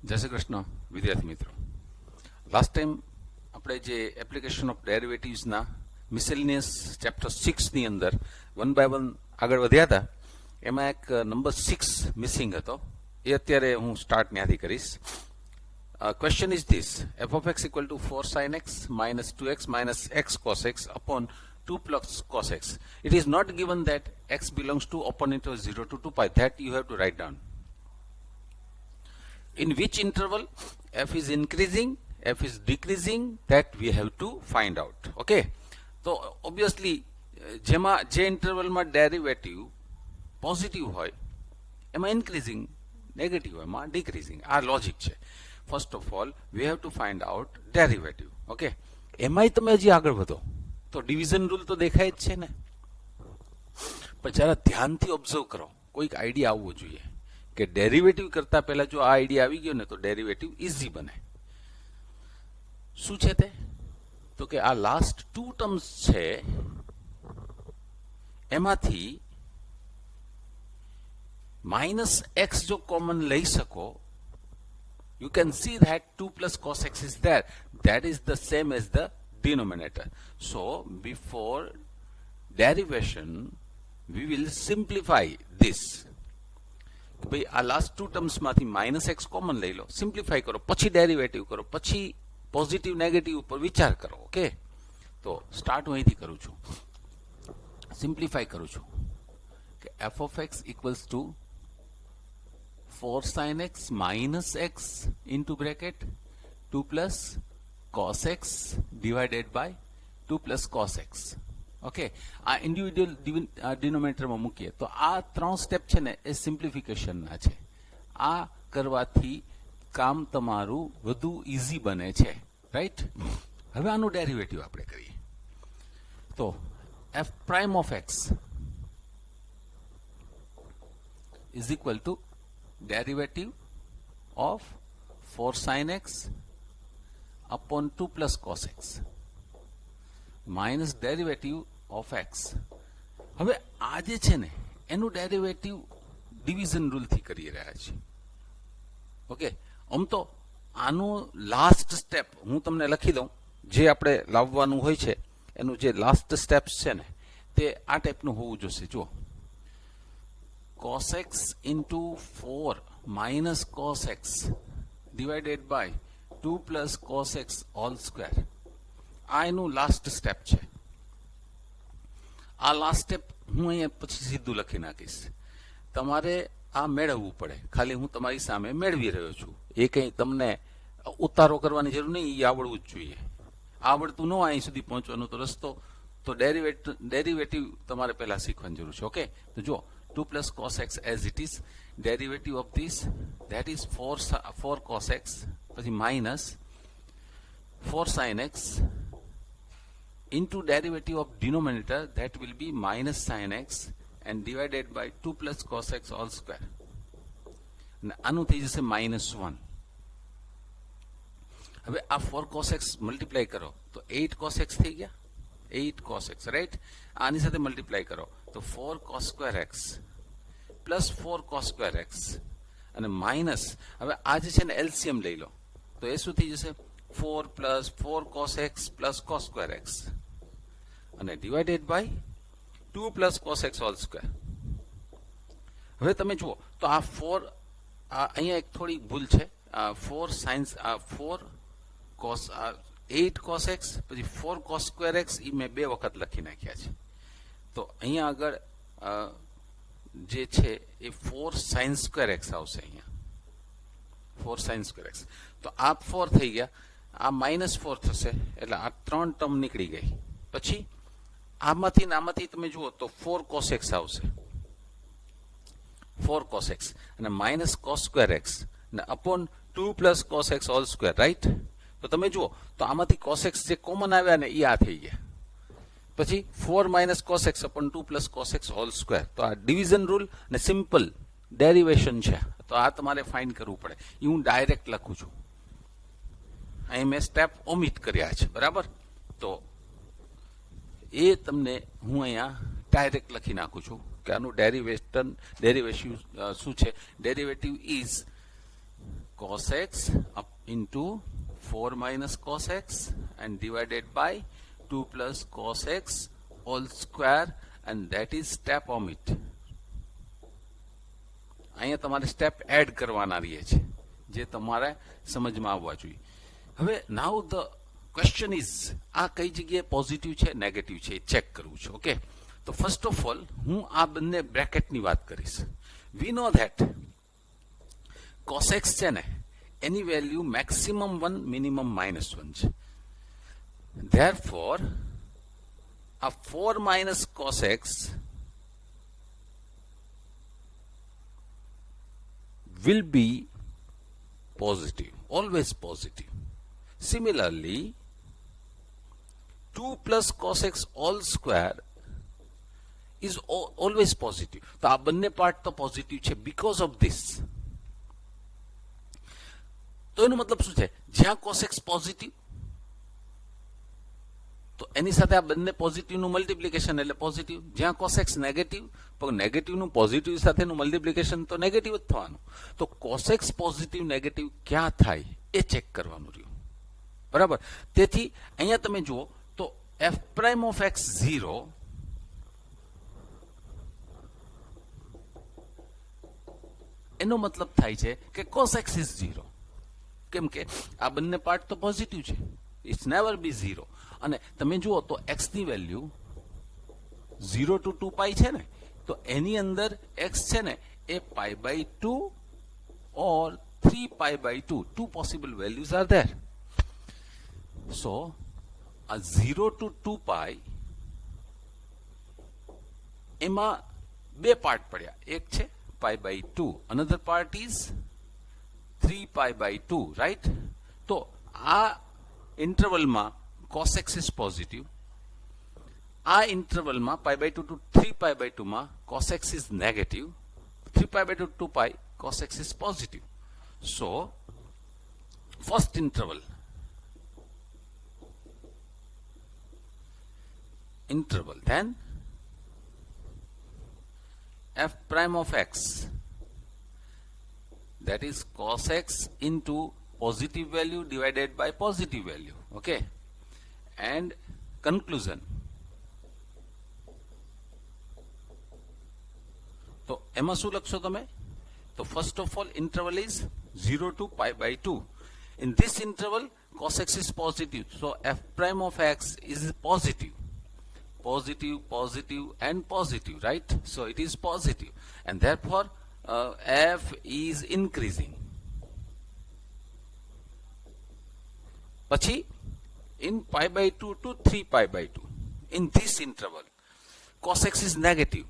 જય શ્રી કૃષ્ણ વિદ્યાર્થી મિત્રો. લાસ્ટ ટાઈમ આપણે જે એપ્લિકેશન ઓફ ડેરિવેટિવ્સના મિસેલિનિયસ ચેપ્ટર 6 ની અંદર 1 બાય 1 આગળ વધ્યા હતા. એમાં એક નંબર 6 મિસિંગ હતો. એ અત્યારે હું સ્ટાર્ટ ત્યાંથી કરીશ. Question is this: f of x equal to 4 sin x minus 2x minus x cos x upon 2 plus cos x. It is not given that x belongs to open interval 0 to 2 pi. That you have to write down. In which interval f is increasing, f is decreasing, that we have to find out. Okay, so obviously જે ઇન્ટરવલમાં derivative positive હોય એમાં increasing, negative હોય એમાં ડિક્રીઝિંગ. આ logic છે. First of all V have to find out derivative. Okay, એમાંય તમે હજી આગળ વધો તો ડિવિઝન રૂલ તો દેખાય જ છે ને, પણ જરા ધ્યાનથી ઓબ્ઝર્વ કરો. કોઈક આઈડિયા આવવો જોઈએ કે ડેરિવેટિવ કરતા પહેલા જો આ આઈડિયા આવી ગયો ને તો ડેરિવેટિવ ઇઝી બને. શું છે તે? તો કે આ લાસ્ટ 2 ટર્મ્સ છે એમાંથી -x જો કોમન લઈ શકો, you can see that 2 plus cos x is there. That is the same as the denominator. So before derivation we will simplify this. ભાઈ આ લાસ્ટ 2 ટર્મ્સ માંથી -x કોમન લઈ લો, simplify કરો, પછી ડેરિવેટિવ કરો, પછી પોઝિટિવ નેગેટિવ ઉપર વિચાર કરો. ઓકે, તો સ્ટાર્ટ હું અહીંથી કરું છું, સિમ્પ્લિફાય કરું છું કે f of x equals to 4 sin x minus x into bracket 2 plus cos x divided by 2 plus cos x. Okay, આ ઇન્ડિવિડ્યુઅલ ડિનોમિનેટરમાં મૂકીએ તો આ 3 સ્ટેપ છે ને એ સિમ્પ્લિફિકેશનના છે. આ કરવાથી કામ તમારું વધુ ઇઝી બને છે, રાઈટ? હવે આનું ડેરિવેટિવ આપણે કરીએ તો f prime of x is equal to derivative of 4 sin x upon 2 plus cos x minus derivative of x. હવે આ જે છે ને એનું ડેરિવેટિવ ડિવિઝન રૂલથી કરી રહ્યા છે. ઓકે, આમ તો આનું લાસ્ટ સ્ટેપ હું તમને લખી દઉં. જે આપણે લાવવાનું હોય છે એનું જે લાસ્ટ સ્ટેપ્સ છે ને તે આ ટાઈપનું હોવું જોઈએ. જુઓ, cos x into 4 minus cos x divided by 2 plus cos x all square. આ એનું લાસ્ટ સ્ટેપ છે. આ લાસ્ટ સ્ટેપ હું અહીંયા પછી સીધું લખી નાખીશ. તમારે આ મેળવવું પડે. ખાલી હું તમારી સામે મેળવી રહ્યો છું. એ કંઈ તમને ઉતારો કરવાની જરૂર નહીં, એ આવડવું જ જોઈએ. આવડતું ન અહીં સુધી પહોંચવાનો તો રસ્તો તો ડેરિવેટિવ તમારે પહેલા શીખવાની જરૂર છે. ઓકે, તો જુઓ, 2 plus cos x as it is, derivative of this, that is 4 cos x, પછી minus 4 sin x into derivative of denominator, that will be minus sin x and divided by 2 plus cos x all square. આનું થઈ જશે -1. હવે આ 4 cos x multiply કરો તો 8 cos x થઈ ગયા. 8 cos x, રાઈટ? આની સાથે મલ્ટીપ્લાય કરો તો 4 cos square x plus 4 cos square x અને માઇનસ, હવે આ જે છે ને એલસીએમ લઈ લો તો એ શું થઈ જશે? 4 plus 4 cos x plus cos square x અને divided by 2 plus cos x whole square. હવે તમે જુઓ તો આ 4, અહીંયા એક થોડી ભૂલ છે. 4 સાઇન્સ 4 cos 8 cos x પછી 4 cos square x એ મેં 2 વખત લખી નાખ્યા છે. તો અહીંયા આગળ જે છે એ 4 sin square x આવશે. અહીંયા 4 sin square x તો આ 4 થઈ ગયા, આ -4 થશે એટલે આ 3 ટર્મ નીકળી ગઈ. પછી આમાંથી ને આમાંથી તમે જુઓ તો 4 cos x આવશે, 4 cos x અને માઇનસ cos square x અને upon 2 plus cos x whole square, right? તો તમે જુઓ તો આમાંથી cos x જે કોમન આવ્યા ને એ આ થઈ ગયા. પછી 4 minus cos x upon 2 plus cos x whole square. તો આ ડિવિઝન રૂલ ને સિમ્પલ ડેરિવેશન છે. તો આ તમારે ફાઇન્ડ કરવું પડે. એ હું ડાયરેક્ટ લખું છું, અહીં મેં સ્ટેપ ઓમિટ કર્યા છે, બરાબર? તો એ તમને હું અહીંયા ડાયરેક્ટ લખી નાખું છું કે આનું ડેરિવેશન શું છે. Derivative is cos x up into 4 minus cos x and divided by 2 plus cos x all square, and that is step omit. અહીંયા તમારે સ્ટેપ એડ કરવાના રહીએ છે જે તમારે સમજમાં આવવા જોઈએ. હવે નાઉ ધ ક્વેશ્ચન ઇઝ આ કઈ જગ્યાએ પોઝિટિવ છે નેગેટિવ છે એ ચેક કરવું છે. ઓકે, તો ફર્સ્ટ ઓફ ઓલ હું આ બંને બ્રેકેટની વાત કરીશ. વી નો ધેટ cos x છે ને એની વેલ્યુ મેક્સિમમ 1 મિનિમમ -1 છે. ધેરફોર આ 4 minus cos x will be positive, always positive. Similarly, 2 plus cos x all square is always positive. તો આ બંને પાર્ટ તો પોઝિટિવ છે because of this. તો એનો મતલબ શું છે, જ્યાં cos x પોઝિટિવ તો એની સાથે આ બંને પોઝિટિવનું મલ્ટિપ્લિકેશન એટલે પોઝિટિવ. જ્યાં cos x નેગેટિવ પણ નેગેટિવનું પોઝિટિવ સાથેનું મલ્ટિપ્લિકેશન તો નેગેટિવ જ થવાનું. તો cos x પોઝિટિવ નેગેટિવ ક્યાં થાય એ ચેક કરવાનું રહ્યું. બરાબર. તેથી અહીંયા તમે જુઓ તો f પ્રાઇમ ઓફ x 0 એનો મતલબ થાય છે કે cos x is 0. કેમ કે આ બંને પાર્ટ તો પોઝિટિવ છે, ઇટ્સ નેવર બી 0. અને તમે જુઓ તો x ની વેલ્યુ 0 to 2 પાઈ છે ને, તો એની અંદર x છે ને એ π/2 or 3 π/2, two possible values are there. So a 0 to 2 પાઈ એમાં બે પાર્ટ પડ્યા. એક છે π/2, another part is 3 π/2, right? તો આ ઇન્ટરવલમાં cos x is positive. આ ઇન્ટરવલમાં π/2 to 3 π/2 માં cos x is negative. 3 π/2 to 2 pi cos x is positive. So first interval then f prime of x, that is cos x into positive value divided by positive value. Okay, and conclusion. તો એમાં શું લખશો તમે? તો first of all interval is 0 to π/2. In this interval cos x is positive, so f prime of x is positive, and positive, right? So it is positive, and therefore f is increasing. પછી in π/2 to 3 π/2, in this interval cos x is negative.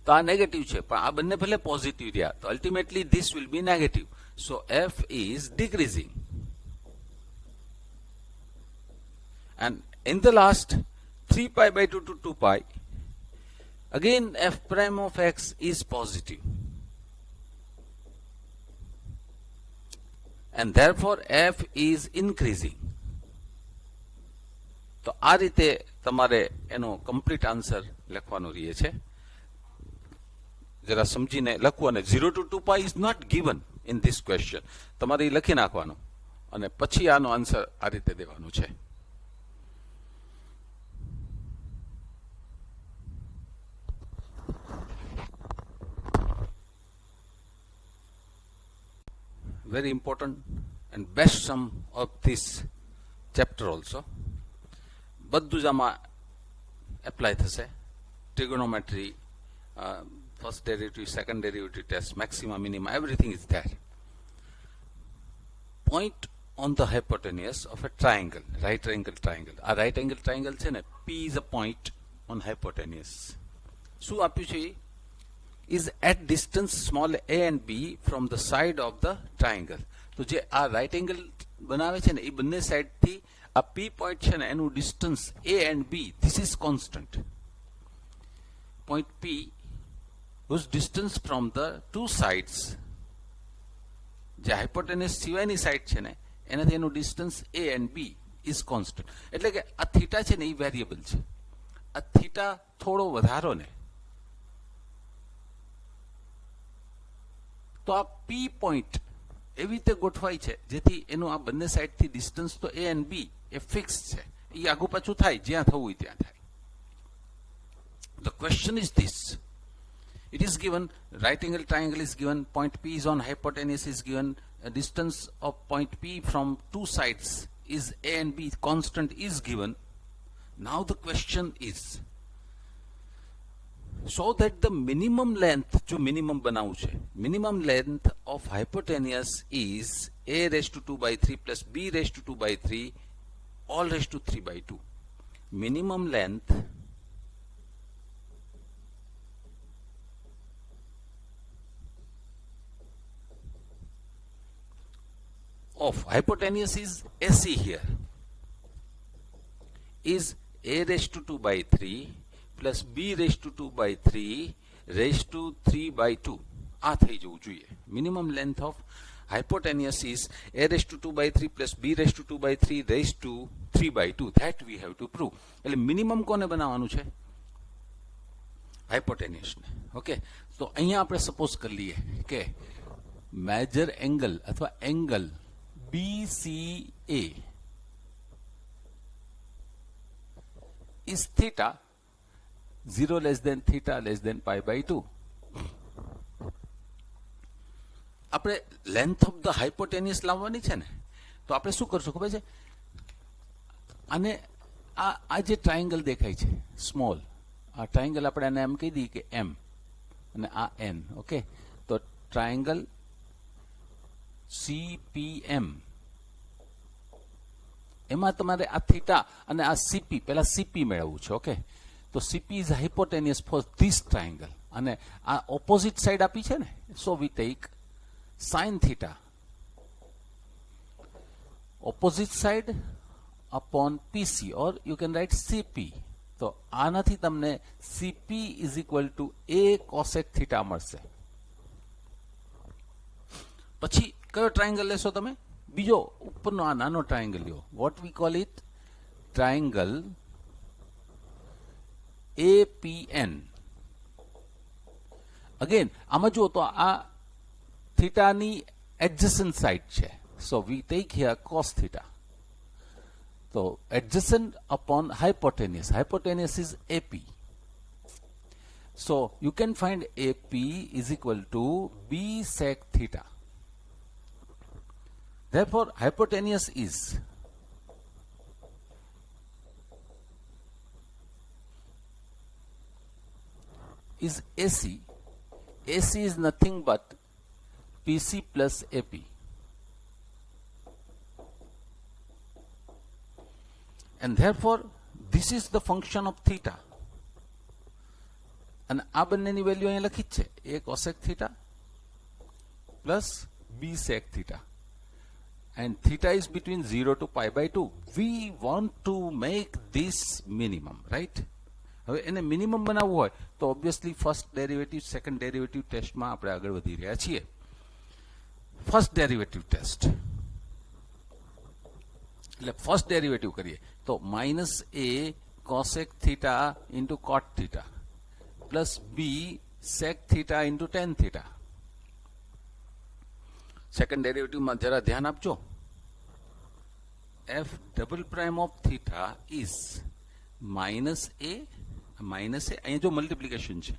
તો આ negative છે પણ આ બંને ભલે positive રહ્યા તો ultimately this will be negative. So f is decreasing, and in the last 3 π/2 to 2 pi, again f prime of x is positive, and therefore f is increasing. તો આ રીતે તમારે એનો કમ્પ્લીટ આન્સર લખવાનો રહે છે. જરા સમજીને લખવું. અને 0 to 2 pi is not given in this question. તમારે લખી નાખવાનું અને પછી આનો આન્સર આ રીતે દેવાનું છે. Very important and best sum of this chapter also. બધું જ આમાં એપ્લાય થશે. Trigonometry, first derivative, second derivative test, maxima, minima, everything is there. Point on the hypotenuse of a triangle, right angle triangle. આ right angle triangle છે ને, P is a point on hypotenuse. શું આપ્યું છે? is at distance small a and b from the side of the triangle. તો જે આ right angle બનાવે છે ને એ બંને સાઈડ થી આ P point છે ને એનું distance a and b, this is constant. Point P whose distance from the two sides, જે hypotenuse સિવાયની સાઈડ છે ને એનાથી એનું distance a and b is constant. એટલે કે આ થીટા છે ને એ વેરિયેબલ છે. આ થીટા થોડો વધારો ને તો આ પી પોઈન્ટ એવી રીતે ગોઠવાય છે જેથી એનું આ બંને સાઈડથી ડિસ્ટન્સ તો એ એન્ડ બી એ ફિક્સ છે, એ આગુ પાછું થાય, જ્યાં થવું હોય ત્યાં થાય. The question is this: it is given right angle triangle is given, point P is on hypotenuse is given, a distance of point P from two sides is A and B, constant is given. Now the question is, so that the minimum length, जो minimum बनाऊं છે, minimum length of hypotenuse is A raised to 2 by 3 plus B raised to 2 by 3 all raised to 3 by 2. Minimum length of hypotenuse is AC here, is A raised to 2 by 3 plus B raised to 2 by 3 raised to 3 by 2. આ થઈ જવું જોઈએ. Minimum length of hypotenuse is A raised to 2 by 3 plus B raised to 2 by 3 raised to 3 by 2. That we have to prove. એટલે minimum કોને બનાવવાનું છે? હાઇપોટેન્યુસ ને. Okay, તો અહીંયા આપણે સપોઝ કરી લઈએ કે મેજર એંગલ અથવા angle BCA is theta 0 less than theta less than pi by 2. આપણે લેન્થ ઓફ ધ હાઇપોટેન્યુસ લાવવાની છે ને, તો આપણે શું કરશું ખબર છે? અને આ જે ટ્રાયંગલ દેખાય છે સ્મોલ, આ ટ્રાયંગલ આપણે આને એમ કહી દઈએ કે M અને આ N. ઓકે, તો ટ્રાયંગલ CPM, એમાં તમારે આ થીટા અને આ CP, પહેલા CP મેળવવું છે. ઓકે, તો CP is hypotenuse for this triangle, અને આ ઓપોઝિટ સાઈડ આપી છે ને, so we take sin theta opposite side upon PC, or you can write CP. તો આનાથી તમને CP is equal to A cosec theta મળશે. પછી કયો ટ્રાયંગલ લેશો તમે? બીજો ઉપરનો આ નાનો ટ્રાયંગલ લ્યો. What we call it? Triangle APN. Again આમાં જુઓ તો આ થીટાની એડજસન્ટ સાઈડ છે, so we take here cos theta. તો adjacent upon hypotenuse, hypotenuse is AP, so you can find AP is equal to B sec theta. Therefore hypotenuse is AC. AC is nothing but PC plus AP. And therefore this is the function of theta. અને આ બંનેની value અહીંયા લખી જ છે, A cosec theta plus B sec theta. And theta is between 0 to pi by 2. We want to make this minimum, right? હવે એને minimum બનાવવું હોય તો obviously first derivative second derivative ટેસ્ટમાં આપણે આગળ વધી રહ્યા છીએ. ફર્સ્ટ ડેરિવેટિવ ટેસ્ટ એટલે ફર્સ્ટ ડેરિવેટિવ કરીએ તો minus A cosec theta into cot theta plus B sec theta into tan theta. Second ડેરિવેટિવમાં જરા ધ્યાન આપજો. F double prime of theta is minus A, અહીંયા જો મલ્ટીપ્લિકેશન છે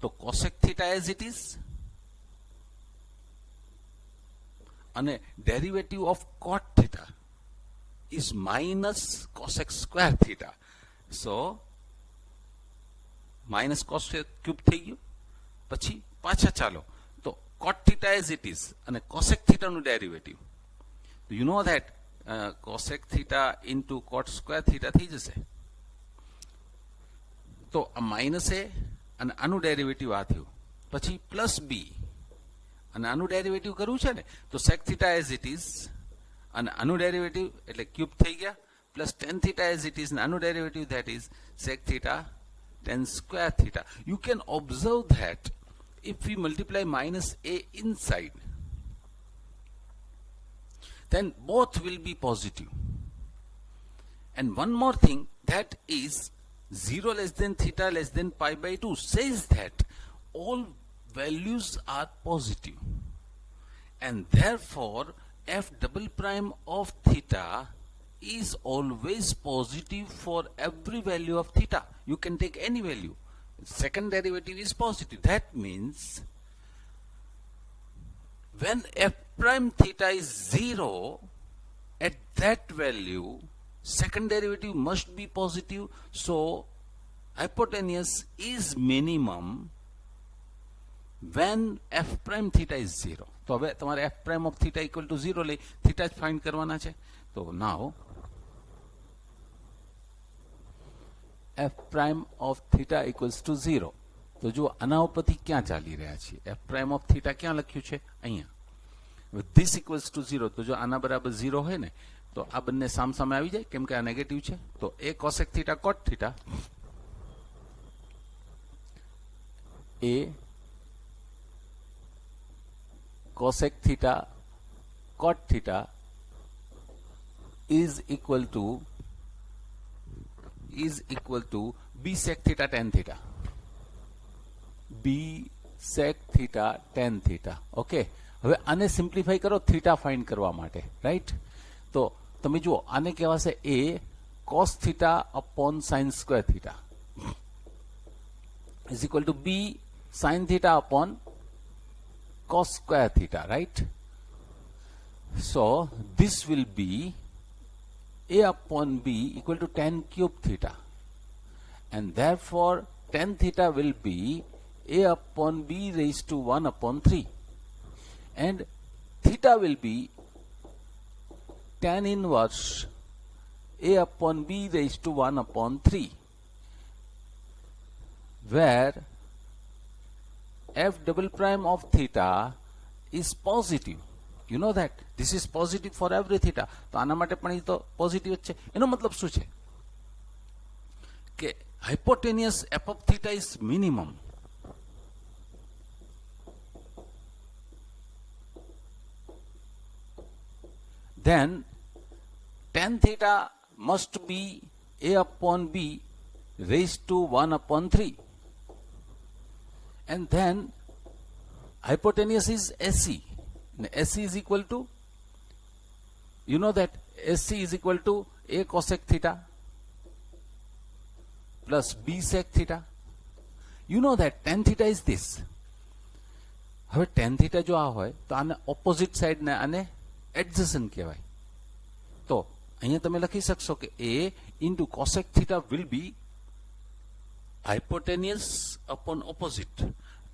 તો cosec theta as it is, અને derivative of cot theta is minus cosec square theta. So minus cosec cube થઈ ગયું. પછી પાછા ચાલો તો cot theta as it is અને cosec theta નું derivative. You know that cosec theta into cot square theta થઈ જશે. તો આ માઇનસ એ અને આનું ડેરિવેટિવ આ થયું, પછી પ્લસ બી અને આનું ડેરિવેટિવ કરવું છે ને તો sec theta as it is અને આનું ડેરિવેટિવ એટલે ક્યુબ થઈ ગયા, plus tan theta as it is અને આનું derivative that is sec theta tan square theta. You can observe that if we multiply minus a inside, then both will be positive. And one more thing, that is 0 less than theta less than pi by 2 says that all values are positive, and therefore f double prime of theta is always positive for every value of theta. You can take any value. Second derivative is positive. That means when f prime theta is 0, at that value second derivative must be positive. So hypotenuse is minimum when f prime theta is 0. તો હવે તમારે f prime of theta equal to 0 લઈ theta જ find કરવાના છે. તો now f prime of theta equals to 0. તો જો આના ઉપરથી ક્યાં ચાલી રહ્યા છીએ? f prime of theta ક્યાં લખ્યું છે? અહીંયા. this equals to 0. તો જો આના બરાબર 0 હોય ને તો આ બંને સામસામે આવી જાય, કેમ કે આ નેગેટિવ છે. તો a cosec theta cot theta, a cosec theta cot theta is equal to b sec theta tan theta. b sec theta tan theta. Okay, હવે આને સિમ્પ્લિફાઈ કરો થીટા ફાઇન્ડ કરવા માટે, રાઈટ? તો તમે જુઓ, આને કહેવાશે a cos theta upon sin square theta is equal to b sin theta upon cos square theta, right? So this will be a upon b equal to tan cube theta, and therefore tan theta will be a upon b raised to 1 upon 3, and theta will be tan inverse a upon b raised to 1 upon 3, where f double prime of theta is positive. You know that this is positive for every theta. તો આના માટે પણ એ તો positive જ છે. એનો મતલબ શું છે કે hypotenuse f of theta is minimum. Then tan theta must be a upon b raised to 1 upon 3. And then hypotenuse is SC. SC is equal to, you know that SC is equal to a cosec theta plus b sec theta. You know that tan theta is this. હવે tan theta જો આ હોય તો આને opposite side ને આને એડજસન્ટ કહેવાય. તો અહીંયા તમે લખી શકશો કે a into cosec theta will be hypotenuse upon opposite.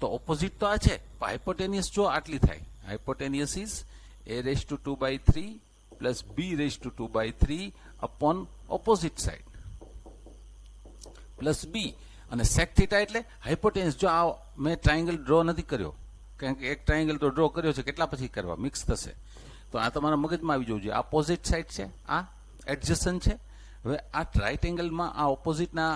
તો ઓપોઝિટ તો આ છે, હાઇપોટેનિયસ જો આટલી થાય, હાઇપોટેનિયસ is a raised to 2 by 3 plus b raised to 2 by 3 upon opposite side plus b. અને sec theta એટલે હાઇપોટેનિયસ. જો આ મેં ટ્રાયંગલ ડ્રો નથી કર્યો, કારણ કે એક ટ્રાયંગલ તો ડ્રો કર્યો છે, કેટલા પછી કરવા મિક્સ થશે. તો આ તમારા મગજમાં આવી જવું જોઈએ. આ ઓપોઝિટ સાઈડ છે, આ એડજસન્ટ છે. હવે આ રાઇટ એંગલમાં આ ઓપોઝિટના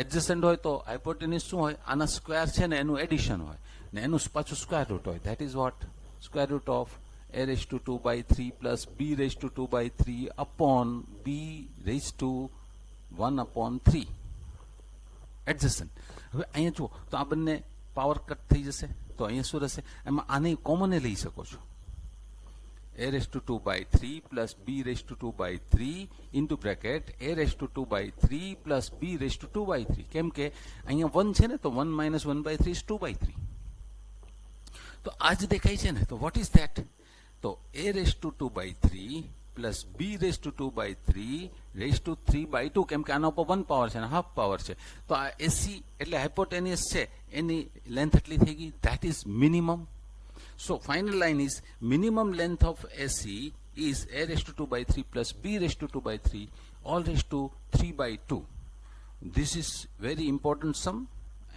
એડજસન્ટ હોય તો હાઇપોટેન્યુસ શું હોય? આના સ્ક્વેર છે ને એનું એડિશન હોય ને એનું પાછું સ્ક્વેર રૂટ હોય. That is what? Square root of a raised to 2 by 3 plus b raised to 2 by 3 upon b raised to 1 upon 3 એડજસન્ટ. હવે અહીંયા જુઓ તો આ બંને પાવર કટ થઈ જશે. તો અહીંયા શું રહેશે? એમાં આને કોમને લઈ શકો છો. a raised to 2 by 3 plus b raised to 2 by 3 into bracket a raised to 2 by 3 plus b raised to 2 by 3. કેમ કે અહીંયા 1 છે ને, તો 1 minus 1 by 3 is 2 by 3. તો આ જ દેખાય છે ને. તો what is that? તો a raised to 2 by 3 plus b raised to 2 by 3 raised to 3 by 2. કેમ કે આના ઉપર 1 પાવર છે ને હાફ પાવર છે. તો આ એસી એટલે હાઇપોટેનિયસ છે, એની લેન્થ એટલી થઈ ગઈ. That is minimum. So final line is minimum length of AC is a raised to 2 by 3 plus b raised to 2 by 3 all raised to 3 by 2. This is very important sum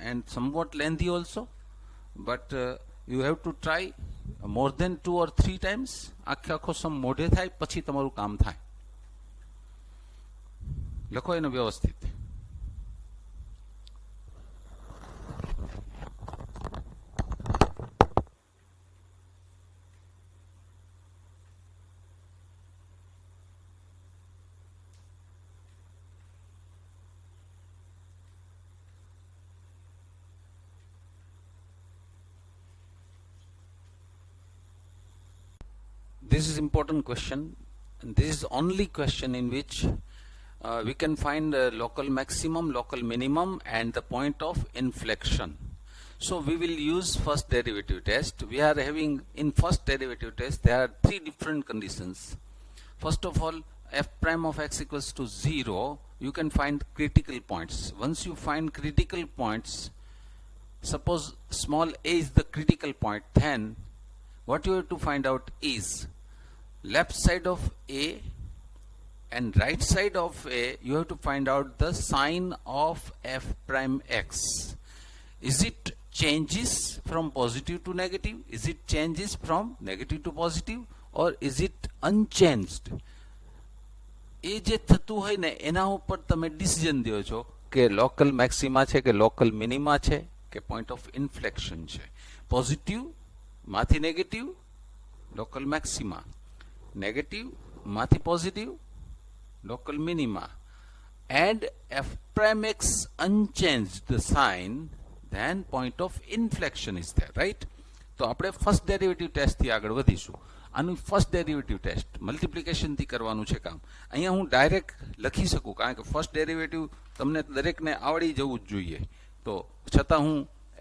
and somewhat lengthy also, but you have to try more than 2 or 3 times. આખો સમ મોઢે થાય પછી તમારું કામ થાય. લખો એને વ્યવસ્થિત. this is important question. And this is only question in which we can find local maximum, local minimum, and the point of inflection. So we will use first derivative test. We are having in first derivative test there are three different conditions. First of all, f prime of x equals to 0, you can find critical points. Once you find critical points, suppose small a is the critical point, then what you have to find out is left side of a and right side of a, you have to find out the sign of f prime x. Is it changes from positive to negative? Is it changes from negative to positive? Or is it unchanged? એ જે થતું હોય ને એના ઉપર તમે decision દો છો કે લોકલ મેક્સિમા છે કે લોકલ મિનિમા છે કે પોઈન્ટ ઓફ ઇન્ફ્લેક્શન છે. પોઝિટિવ માંથી નેગેટિવ લોકલ મેક્સિમા, નેગેટિવ માંથી positive local minima, and f prime x unchanged the sign, then point of inflection is there, right? તો આપણે ફર્સ્ટ ડેરિવેટિવ ટેસ્ટથી આગળ વધીશું. આનું ફર્સ્ટ ડેરિવેટિવ ટેસ્ટ મલ્ટિપ્લિકેશનથી કરવાનું છે કામ. અહીંયા હું ડાયરેક્ટ લખી શકું કારણ કે ફર્સ્ટ ડેરિવેટિવ તમને દરેકને આવડી જવું જ જોઈએ. તો છતાં હું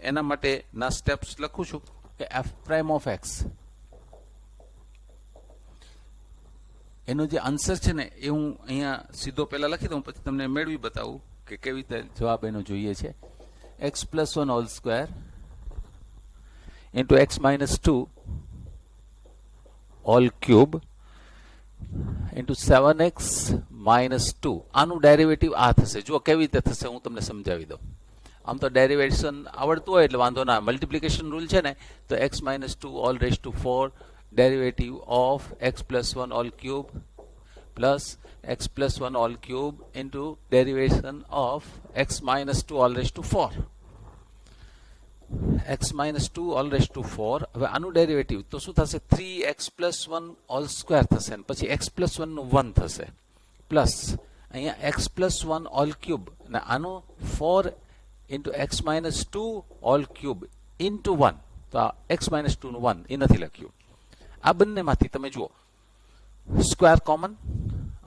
એના માટેના સ્ટેપ્સ લખું છું કે એફ પ્રાઇમ ઓફ એક્સ એનો જે આન્સર છે ને એ હું અહીંયા સીધો પહેલાં લખી દઉં, પછી તમને મેળવી બતાવું કે કેવી રીતે જવાબ એનો જોઈએ છે. X plus 1 hall square into x minus 2 all cube into 7x minus 2. આનું ડેરિવેટિવ આ થશે. જુઓ કેવી રીતે થશે હું તમને સમજાવી દઉં. આમ તો ડેરિવેશન આવડતું હોય એટલે વાંધો ના. મલ્ટિપ્લિકેશન રૂલ છે ને તો x minus 2 all raised to 4 derivative of x plus 1 all cube plus x plus 1 all cube into derivation of x minus 2 all raised to 4. x minus 2 all raised to 4. હવે આનું derivative તો શું થશે? 3x plus 1 all square થશે અને પછી x plus 1 નું 1 થશે પ્લસ અહીંયા x plus 1 all cube અને આનું 4 into x minus 2 all cube into 1. તો આ x minus 2 નું 1 એ નથી લખ્યું. આ બંનેમાંથી તમે જુઓ સ્ક્વેર કોમન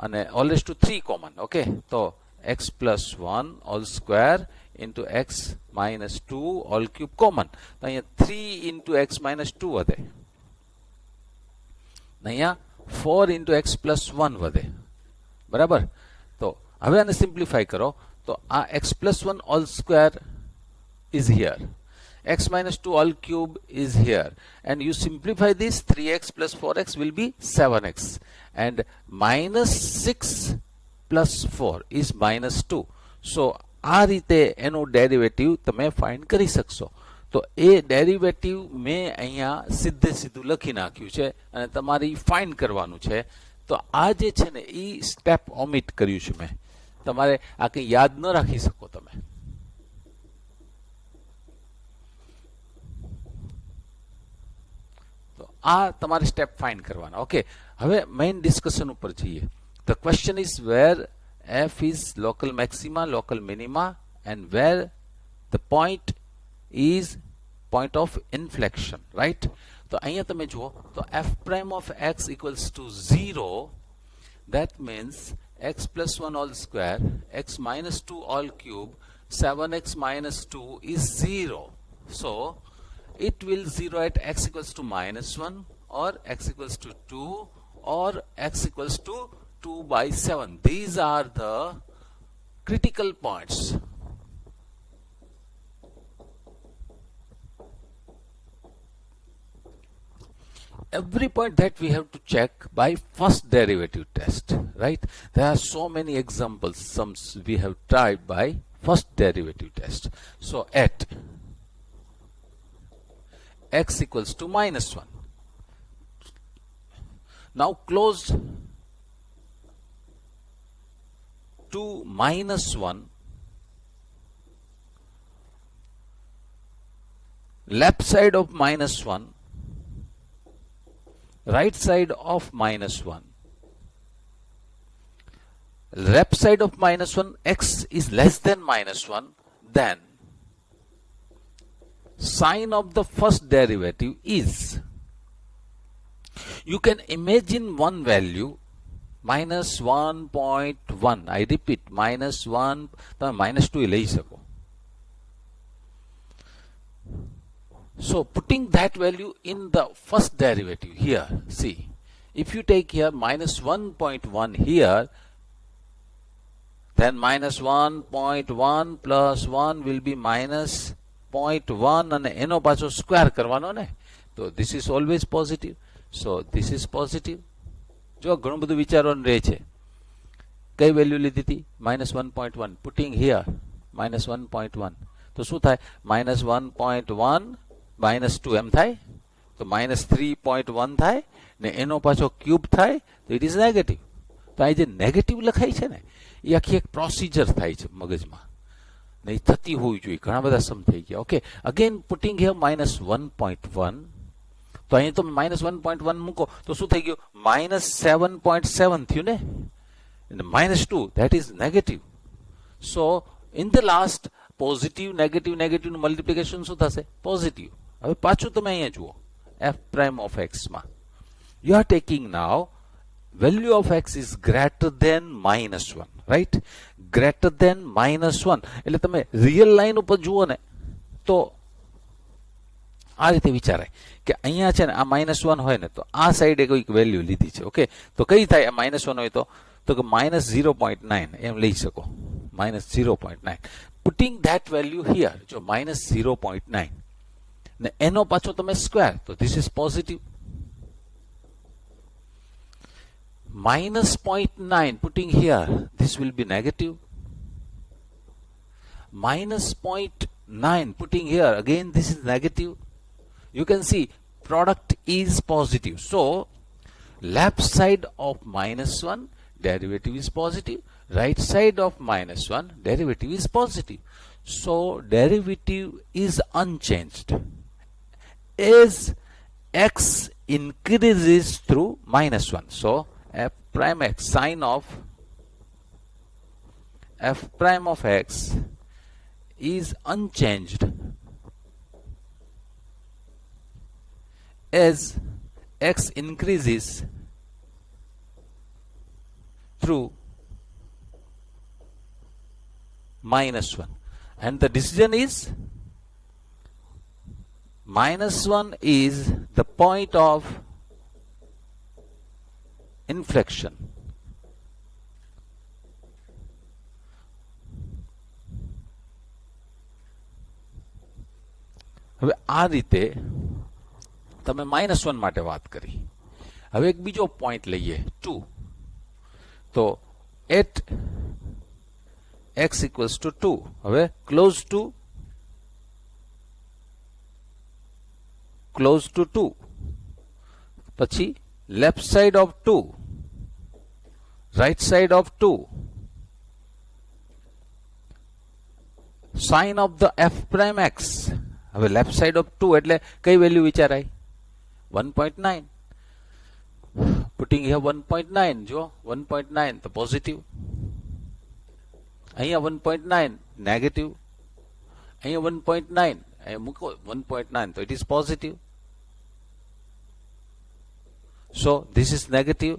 અને all raised to 3 common. Okay, તો x plus 1 all square into x minus 2 all cube common. તો અહીંયા 3 into x minus 2 વધે, અહીંયા 4 into x plus 1 વધે. બરાબર? તો હવે આને સિમ્પ્લિફાય કરો તો આ x plus 1 all square is here, x minus 2 all cube is here, and you simplify this, 3x plus 4x will be 7x, and minus 6 plus 4 is minus 2. So આ રીતે એનું ડેરિવેટિવ તમે ફાઇન્ડ કરી શકશો. તો એ ડેરિવેટિવ મેં અહીંયા સીધે સીધું લખી નાખ્યું છે અને તમારે ફાઇન્ડ કરવાનું છે. તો આ જે છે ને એ સ્ટેપ ઓમિટ કર્યું છે મેં. તમારે આ કંઈ યાદ ન રાખી શકો તમે. તો આ તમારે સ્ટેપ ફાઇન્ડ કરવાના. ઓકે, હવે મેઇન ડિસ્કશન ઉપર જઈએ. The question is wear f is local maxima, local minima, and where the point is point of inflection, right? તો અહીંયા તમે જુઓ તો f prime of x equals to 0. That means x plus 1 all square, x minus 2 all cube, 7x minus 2 is 0. So it will 0 at x equals to minus 1 or x equals to 2 or x equals to 2 by 7. These are the critical points. Every point that we have to check by first derivative test, right? There are so many examples. Some we have tried by first derivative test. So at x equals to minus 1. Now closed to minus 1, left side of minus 1, right side of minus 1, left side of minus 1, x is less than minus 1, then sign of the first derivative is, You can imagine one value minus 1.1. I repeat, minus 1, તમે minus 2 લઈ શકો. So putting that value in the first derivative here, see, if you take here minus 1.1 here, then minus 1.1 plus 1 will be minus 0.1 અને એનો પાછો square કરવાનો ને, તો this is always positive. So this is positive. જો ઘણું બધું વિચારવાનું રહે છે. કઈ વેલ્યુ લીધી હતી? minus 1.1. putting here minus 1.1, તો શું થાય? minus 1.1 minus 2 એમ થાય, તો minus 3.1 થાય ને એનો પાછો ક્યુબ થાય, તો ઇટ ઇઝ નેગેટિવ. તો આ જે નેગેટિવ લખાય છે ને, એ આખી એક પ્રોસિજર થાય છે મગજમાં, ને એ થતી હોવી જોઈએ. ઘણા બધા સમ થઈ ગયા. Okay, again putting here minus 1.1, તો અહીં તમે minus 1.1 મૂકો તો શું થઈ ગયું? minus 7.7 થયું ને, minus 2, that is negative. So in the last positive negative negative નું મલ્ટિપ્લિકેશન શું થશે? પોઝિટિવ. હવે પાછું તમે અહીંયા જુઓ, f prime of x માં you are taking now value of x is greater than minus 1, right? greater than minus 1 એટલે તમે રિયલ લાઈન ઉપર જુઓ ને, તો આ રીતે વિચારાય કે અહીંયા છે ને આ -1 હોય ને, તો આ સાઈડે કોઈક વેલ્યુ લીધી છે. ઓકે, તો કઈ થાય? આ -1 હોય તો કે minus 0.9 એમ લઈ શકો, minus 0.9. Putting that value here, જો minus 0.9 ને એનો પાછો તમે સ્ક્વેર, તો this is positive. minus 0.9 putting here, this will be negative. minus 0.9 putting here, again this is negative. You can see product is positive. So left side of -1 derivative is positive, right side of -1 derivative is positive. So derivative is unchanged as x increases through -1. So f prime x, sign of f prime of x is unchanged as x increases through -1, and the decision is -1 is the point of inflection. હવે આ રીતે તમે -1 માટે વાત કરી. હવે એક બીજો પોઈન્ટ લઈએ 2. તો એટ x equals to 2, હવે close to 2, પછી left side of 2, right side of 2, sign of the f prime x. હવે left side of 2 એટલે કઈ વેલ્યુ વિચારાય? 1.9. putting here 1.9, જો 1.9 તો પોઝિટિવ, અહીંયા 1.9 નેગેટિવ, અહીંયા 1.9 અહીંયા મૂકો 1.9, તો it is positive. So this is negative.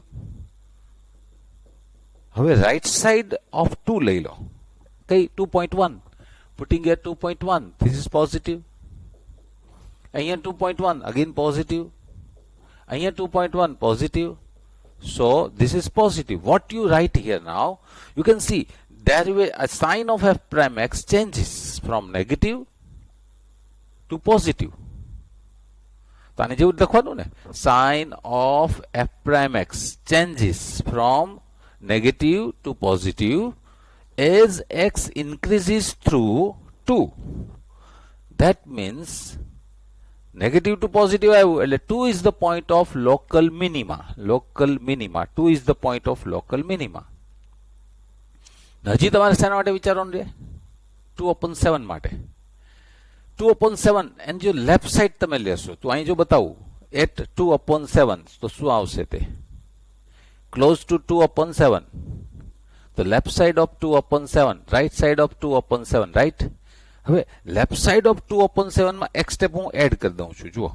હવે right side of 2 લઈ લો, કઈ? 2.1. putting here 2.1, this is positive. અહીંયા 2.1, again positive. અહીંયા 2.1, positive. So this is positive. What you write here now, you can see a sign of f prime x changes from negative to positive. તો આને જેવું લખવાનું ને, sign of f prime x changes from negative to positive as x increases through 2. That means negative to positive આવ્યું એટલે 2 is the point of local minima. 2 is the point of local minima. હજી તમારે શેના માટે વિચારવાનું છે? 2/7 માટે. 2/7 and જો લેફ્ટ સાઈડ તમે લેશો, તો અહીં જો બતાવું એટ 2/7, તો શું આવશે? તે ક્લોઝ ટુ 2/7, તો left side of 2/7, right side of 2/7, right. હવે લેફ્ટ સાઈડ ઓફ 2/7 માં એક સ્ટેપ હું એડ કરી દઉં છું. જુઓ,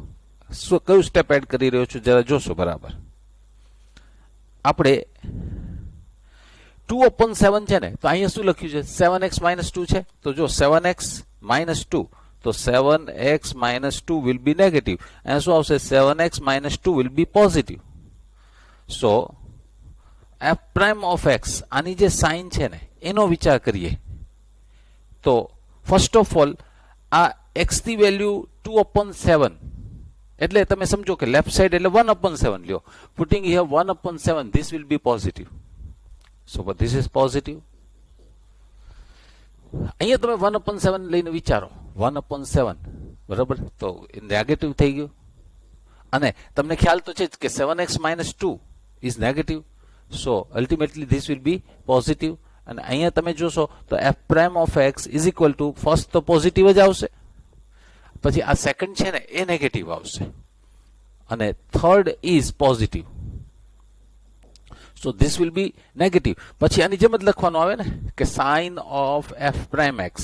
કયું સ્ટેપ એડ કરી રહ્યો છું જરા જોશો બરાબર. આપણે 2/7 છે ને, તો અહીંયા શું લખ્યું છે? 7x - 2 છે. તો જો 7x - 2, તો 7x - 2 will be negative. અહીંયા શું આવશે? 7x - 2 will be positive. So f prime of x, આની જે સાઇન છે ને એનો વિચાર કરીએ તો ફર્સ્ટ ઓફ ઓલ આ x ની વેલ્યુ 2/7, એટલે તમે સમજો કે લેફ્ટ સાઈડ એટલે 1/7 લ્યો. Putting here 1/7, this will be positive. So but this is positive. અહીંયા તમે 1/7 લઈને વિચારો, 1/7 બરાબર, તો નેગેટિવ થઈ ગયું. અને તમને ખ્યાલ તો છે જ કે 7x - 2 is negative. So ultimately this will be positive. અને અહીંયા તમે જોશો તો f prime of x is equal to, first તો પોઝિટિવ જ આવશે, પછી આ સેકન્ડ છે ને એ નેગેટિવ આવશે, અને third is positive. So this will be negative. પછી આની જેમ જ લખવાનું આવે ને કે sin of f prime x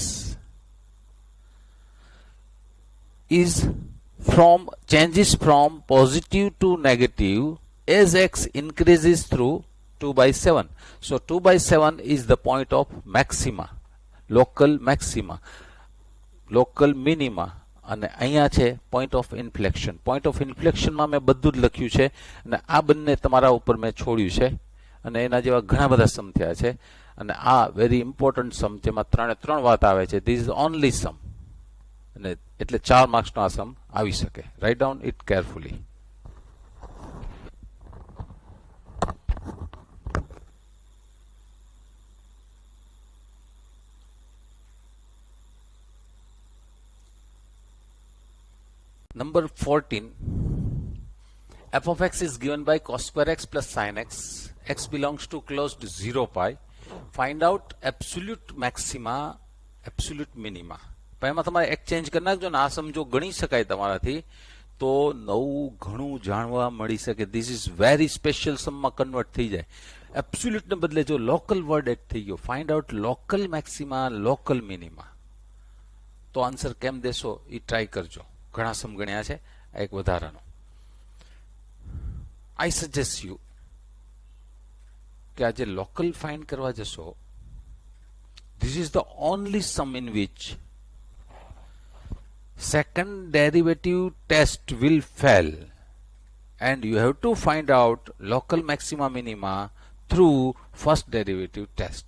is changes from positive to negative as x increases through 2/7. So 2/7 is the point of maxima, local minima, અને અહીંયા છે point of inflection. Point of ઇન્ફ્લેક્શનમાં મેં બધું જ લખ્યું છે, અને આ બંને તમારા ઉપર મેં છોડ્યું છે, અને એના જેવા ઘણા બધા સમ થયા છે. અને આ વેરી ઇમ્પોર્ટન્ટ સમ, જેમાં 3 વાત આવે છે. ધીસ ઇઝ ઓનલી સમ, અને એટલે 4 માર્ક્સનો આ સમ આવી શકે. Write down it carefully. Number 14, f of x is given by cos square x plus sin x. X belongs to closed 0 pi. Find out absolute maxima, absolute minima. એમાં તમારે એક change કરી નાખજો ને આ સમજો ગણી શકાય તમારાથી, તો નવું ઘણું જાણવા મળી શકે. ધીસ ઇઝ વેરી સ્પેશિયલ સમમાં કન્વર્ટ થઈ જાય. એબ્સોલ્યુટને બદલે જો લોકલ વર્ડ એડ થઈ ગયો, find out local maxima, local minima, તો આન્સર કેમ દેશો એ ટ્રાય કરજો. ઘણા સમ ગણ્યા છે, આ એક વધારાનો. આઈ સજેસ્ટ યુ કે આજે લોકલ ફાઇન્ડ કરવા જશો, this is the only sum in which second derivative test will fail and you have to find out local maxima minima through first derivative test.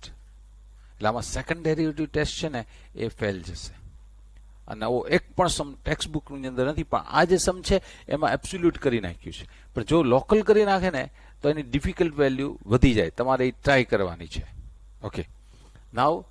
એટલે આમાં સેકન્ડ ડેરિવેટિવ ટેસ્ટ છે ને એ fail જશે. અને આવો એક પણ સમ ટેક્સ્ટ બુકની અંદર નથી, પણ આ જે સમ છે એમાં એબ્સોલ્યુટ કરી નાખ્યું છે. પણ જો લોકલ કરી નાખે ને તો એની ડિફિકલ્ટ વેલ્યુ વધી જાય. તમારે એ ટ્રાય કરવાની છે. Okay, now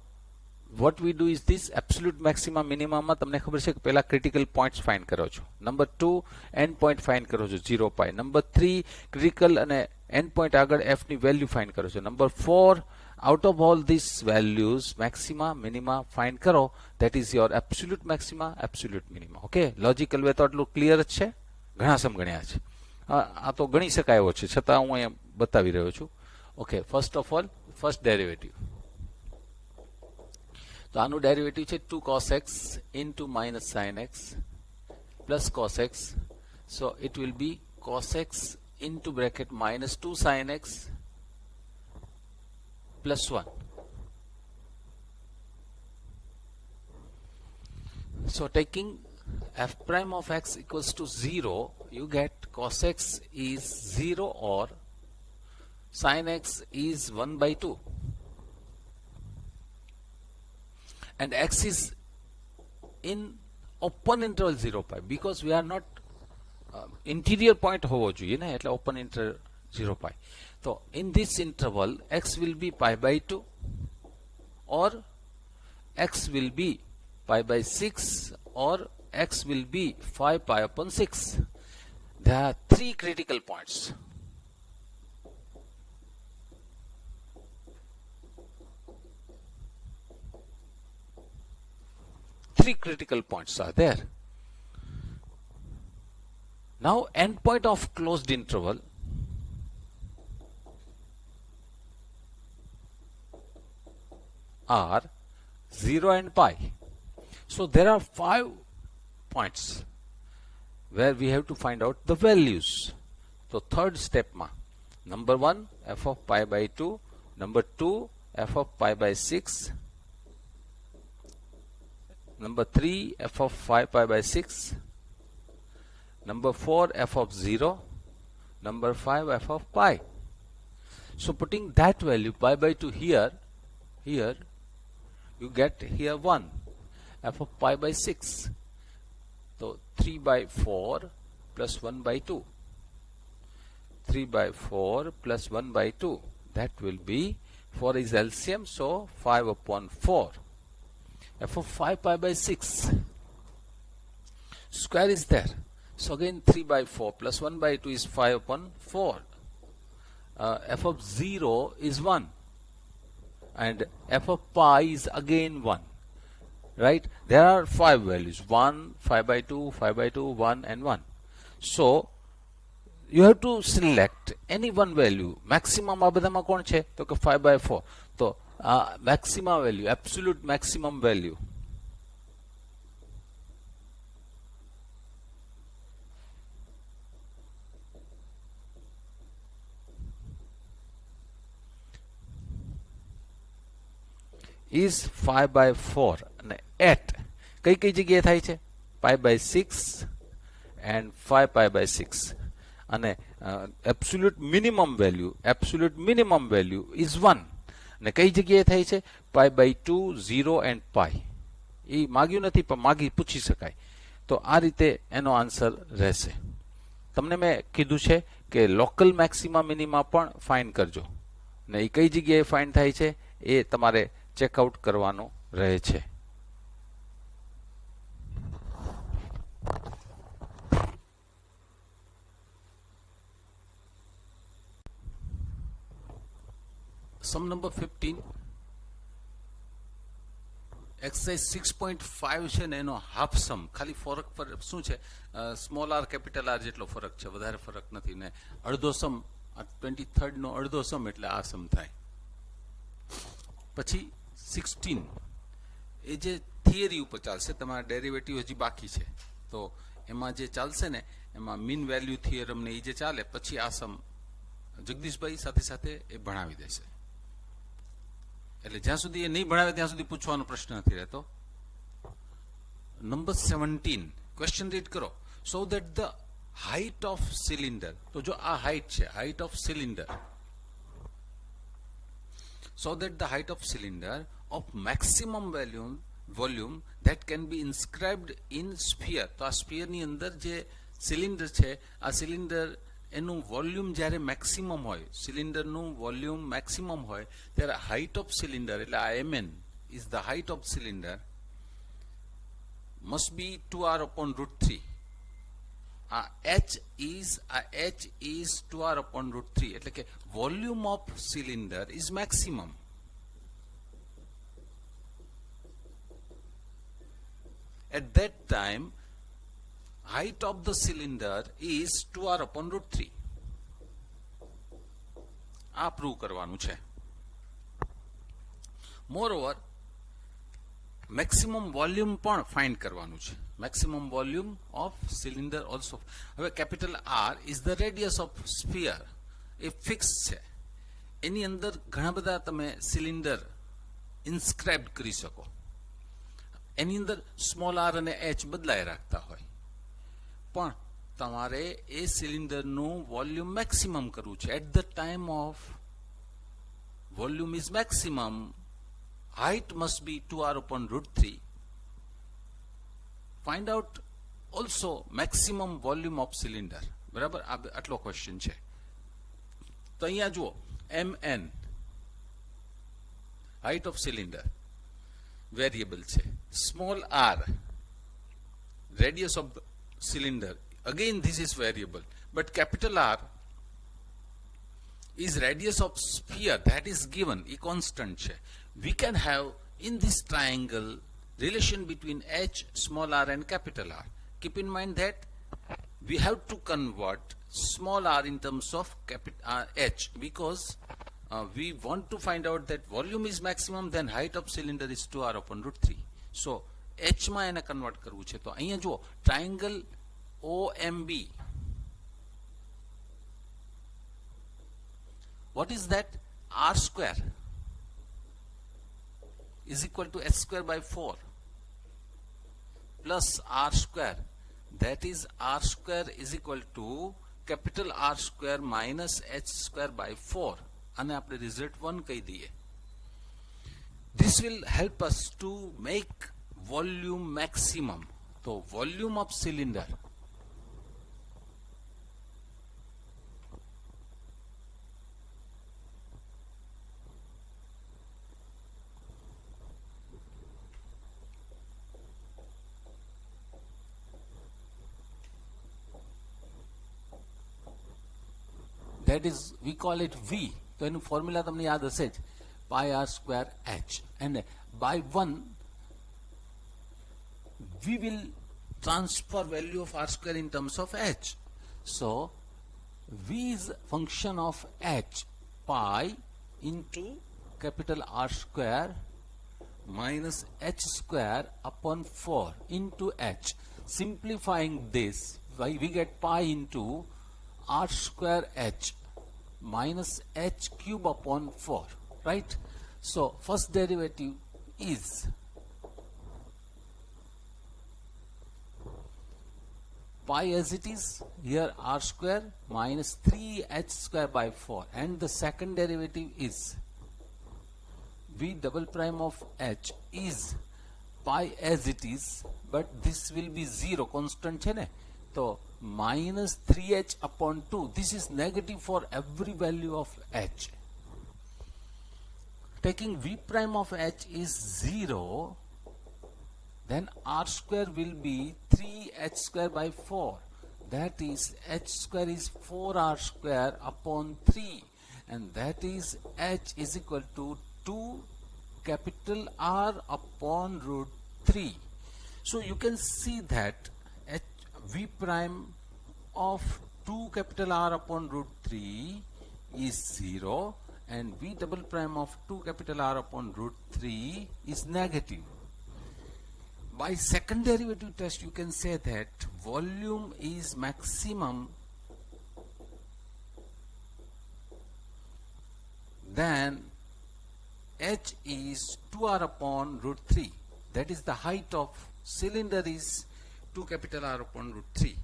what we do is this absolute maxima minimum માં તમને ખબર છે કે પહેલા ક્રિટિકલ પોઈન્ટ્સ ફાઇન્ડ કરો છો. નંબર 2 એન્ડ પોઈન્ટ ફાઇન્ડ કરો છો 0 પાઈ. નંબર 3 ક્રિટિકલ અને એન્ડ પોઈન્ટ આગળ f ની વેલ્યુ ફાઇન્ડ કરો છો. Number 4 out of all this values maxima minima find કરો. That is your absolute maxima, absolute minima. Okay, logical way તો આટલું ક્લિયર જ છે. ઘણા સમ ગણ્યા છે, આ તો ગણી શકાય એવો છે, છતાં હું અહીંયા બતાવી રહ્યો છું. Okay, first of all first derivative. તો આનું ડેરિવેટિવ છે 2 cos x into minus sin x plus cos x. So it will be cos x into bracket minus 2 sin x plus 1. So taking f prime of x equals to 0, you get cos x is 0 or sin x is 1/2. And x is in open interval 0 pi, because we are not interior point હોવો જોઈએ ને, એટલે open interval 0 pi. So in this interval x will be pi/2 or x will be pi/6 or x will be 5 pi/6. There are 3 critical points. Three critical points are there. Now endpoint of closed interval are 0 and pi. So there are 5 points. where we have to find out the values. So third step ma, number 1 f of pi by 2, number 2 f of pi by 6, number 3 f of 5 pi by 6, number 4 f of 0, number 5 f of pi. So putting that value pi by 2 here you get here 1 f of pi by 6. So 3 by 4 plus 1 by 2. 3 by 4 plus 1 by 2. That will be, 4 is LCM, so 5 upon 4. F of 5 pi by 6. Square is there. So again 3 by 4 plus 1 by 2 is 5 upon 4. F of 0 is 1. And f of pi is again 1. Right? There are 5 values. 1, 5 by 2, 5 by 2, 1 and 1. So you have to select any one value. Maximum આ બધામાં કોણ છે? તો કે 5 by 4. તો maximum value, absolute maximum value. is 5 by 4 અને at કઈ કઈ જગ્યાએ થાય છે? pi by 6 and 5 pi by 6 અને absolute minimum value is 1 અને કઈ જગ્યાએ થાય છે? pi by 2, 0 and pi. એ માગ્યું નથી પણ માગી પૂછી શકાય. તો આ રીતે એનો આન્સર રહેશે. તમને મેં કીધું છે કે લોકલ મેક્સિમા મિનિમા પણ ફાઇન્ડ કરજો ને એ કઈ જગ્યાએ ફાઇન્ડ થાય છે એ તમારે ચેકઆઉટ કરવાનું રહે છે. સમ નંબર 15 એક્સરસાઇઝ 6.5 છે ને એનો હાફ સમ. ખાલી ફરક શું છે? સ્મોલ આર કેપિટલ આર જેટલો ફરક છે, વધારે ફરક નથી. ને અડધો સમ 23rd નો અડધો સમ એટલે આ સમ થાય. પછી 16 એ જે થિયરી ઉપર ચાલશે, તમારા ડેરિવેટિવ હજી બાકી છે તો એમાં જે ચાલશે ને એમાં મીન વેલ્યુ થિયરમ ને એ જે ચાલે પછી આ સમ જગદીશભાઈ સાથે સાથે એ ભણાવી દેશે. એટલે જ્યાં સુધી એ નહીં ભણાવે ત્યાં સુધી પૂછવાનો પ્રશ્ન નથી રહેતો. નંબર 17 ક્વેશ્ચન રીડ કરો. So that the height of cylinder, તો જો આ હાઇટ છે, height of cylinder, so that the height of cylinder of maximum volume that can be inscribed in sphere. તો આ સ્ફિયર ની અંદર જે સિલિન્ડર છે, આ સિલિન્ડર એનું વોલ્યુમ જ્યારે મેક્સિમમ હોય, સિલિન્ડરનું વોલ્યુમ મેક્સિમમ હોય ત્યારે હાઇટ ઓફ સિલિન્ડર એટલે આ mn is the height of cylinder must be 2r upon root 3. આ h is 2r upon root 3 એટલે કે volume of cylinder is maximum. At that time height of the cylinder is 2r upon root 3. આ prove કરવાનું છે. Moreover maximum volume પણ find કરવાનું છે. Maximum volume of cylinder also. હવે capital R is the radius of sphere, એ fix છે. એની અંદર ઘણા બધા તમે સિલિન્ડર ઇન્સ્ક્રાઇબ કરી શકો. એની અંદર સ્મોલ આર અને એચ બદલાય રાખતા હોય પણ તમારે એ સિલિન્ડરનું વોલ્યુમ મેક્સિમમ કરવું છે. At the time of volume is maximum, height must be 2r upon root 3. Find out also maximum volume of cylinder. બરાબર, આટલો ક્વેશ્ચન છે. તો અહીંયા જુઓ mn height of cylinder variable છે. Small r radius of the cylinder, again this is variable, but capital R is radius of sphere, that is given, e constant છે. We can have in this triangle relation between h, small r and capital R. Keep in mind that we have to convert small r in terms of h because we want to find out that volume is maximum, then height of cylinder is 2r upon root 3. So h માં એને convert કરવું છે. તો અહીંયા જુઓ triangle OMB. What is that? R square is equal to h square by 4 plus R square, that is R square is equal to capital R square minus h square by 4. અને આપણે result 1 કહી દઈએ. This will help us to make volume maximum. So volume of cylinder, that is we call it V. તો એનું formula તમને યાદ હશે જ, pi r square h, and by 1 we will transfer value of r square in terms of h. So V is function of h, pi into capital R square minus h square upon 4 into h. Simplifying this, we get pi into R square h minus h cube upon 4, right? So first derivative is pi as it is, here R square minus 3h square by 4, and the second derivative is V double prime of h is pi as it is, but this will be 0, constant છે ને, તો minus 3h upon 2. This is negative for every value of h. Taking V prime of h is 0, then R square will be 3h square by 4. That is h square is 4r square upon 3, and that is h is equal to 2 capital R upon root 3. So you can see that V prime of 2 capital R upon root 3 is 0, and V double prime of 2 capital R upon root 3 is negative. By second derivative test, you can say that volume is maximum then h is 2r upon root 3. That is the height of cylinder is 2 capital R upon root 3.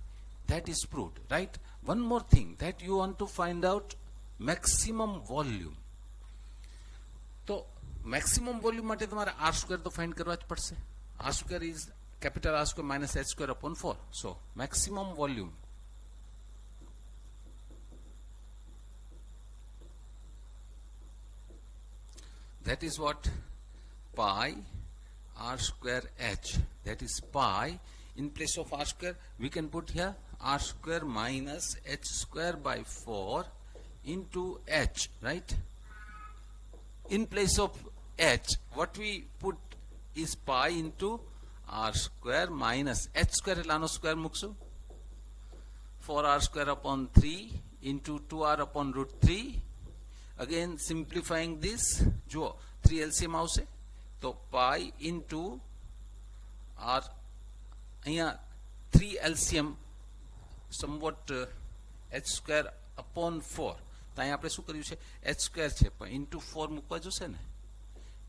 That is proved, right? One more thing, that you want to find out maximum volume. તો maximum volume માટે તમારે R square તો find કરવા જ પડશે. R square is capital R square minus h square upon 4. So maximum volume, that is what? Pi R square h. That is pi. In place of R square, we can put here R square minus h square by 4 into h, right? In place of h, what we put is pi into R square minus h square, lano square muksu, 4r square upon 3 into 2r upon root 3. Again simplifying this, jo 3 LCM આવશે, તો pi into r, અહીંયા 3 LCM somewhat h square upon 4. તો અહીંયા આપણે શું કર્યું છે, h square છે પણ into 4 મૂકવા જોશે ને,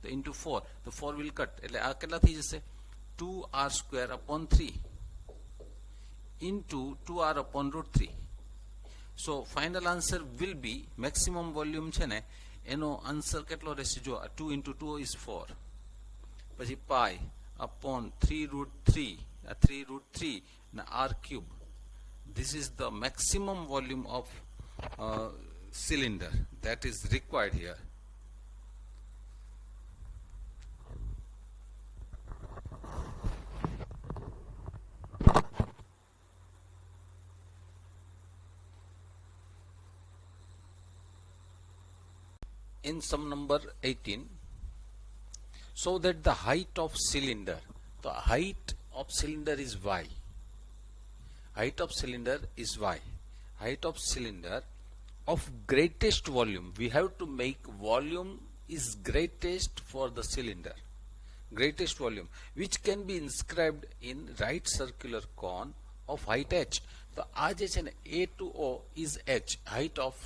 તો into 4, તો 4 will cut, એટલે આ કેટલા થઈ જશે, 2r square upon 3 into 2r upon root 3. So final answer will be maximum volume છે ને, એનો આન્સર કેટલો રહેશે, જો 2 into 2 is 4, પછી pi upon 3 root 3, 3 root 3 na r cube. This is the maximum volume of cylinder that is required here. In sum number 18, so that the height of cylinder, the height of cylinder is y. Height of cylinder is y. Height of cylinder of greatest volume. We have to make volume is greatest for the cylinder. Greatest volume, which can be inscribed in right circular cone of height h. તો આ જે છે ને a to o ઇઝ h, height of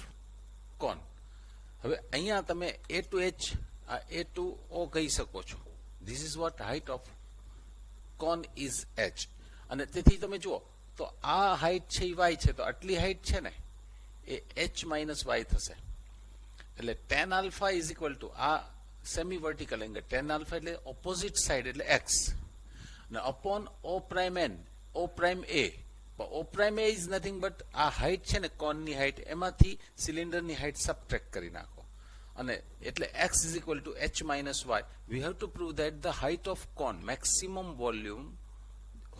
cone. હવે અહીંયા તમે a to h a to o કહી શકો છો. This is what height of cone is h. અને તેથી તમે જુઓ તો આ હાઇટ છે એ y છે, તો આટલી હાઇટ છે ને એ h માઇનસ y થશે. એટલે tan alpha is equal to આ semi vertical angle, tan alpha એટલે ઓપોઝિટ સાઈડ એટલે x, અને upon o prime n, o prime a. o prime a is nothing but આ હાઇટ છે ને કોનની હાઇટ, એમાંથી સિલિન્ડરની હાઇટ સબટ્રેક્ટ કરી નાખો, અને એટલે x is equal to h minus y. We have to prove that the height of cone, maximum volume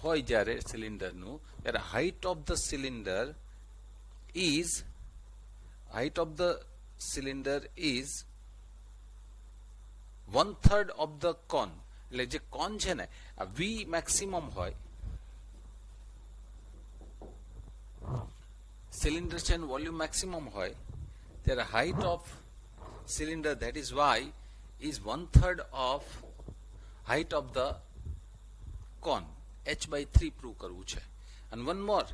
હોય જ્યારે સિલિન્ડરનું, ત્યારે height of the cylinder is 1/3 of the cone. એટલે જે કોન છે ને આ v મેક્સિમમ હોય, સિલિન્ડર છે વોલ્યુમ મેક્સિમમ હોય, ત્યારે height of cylinder that is y is 1/3 of height of the cone. h/3 prove કરવું છે. અને one more,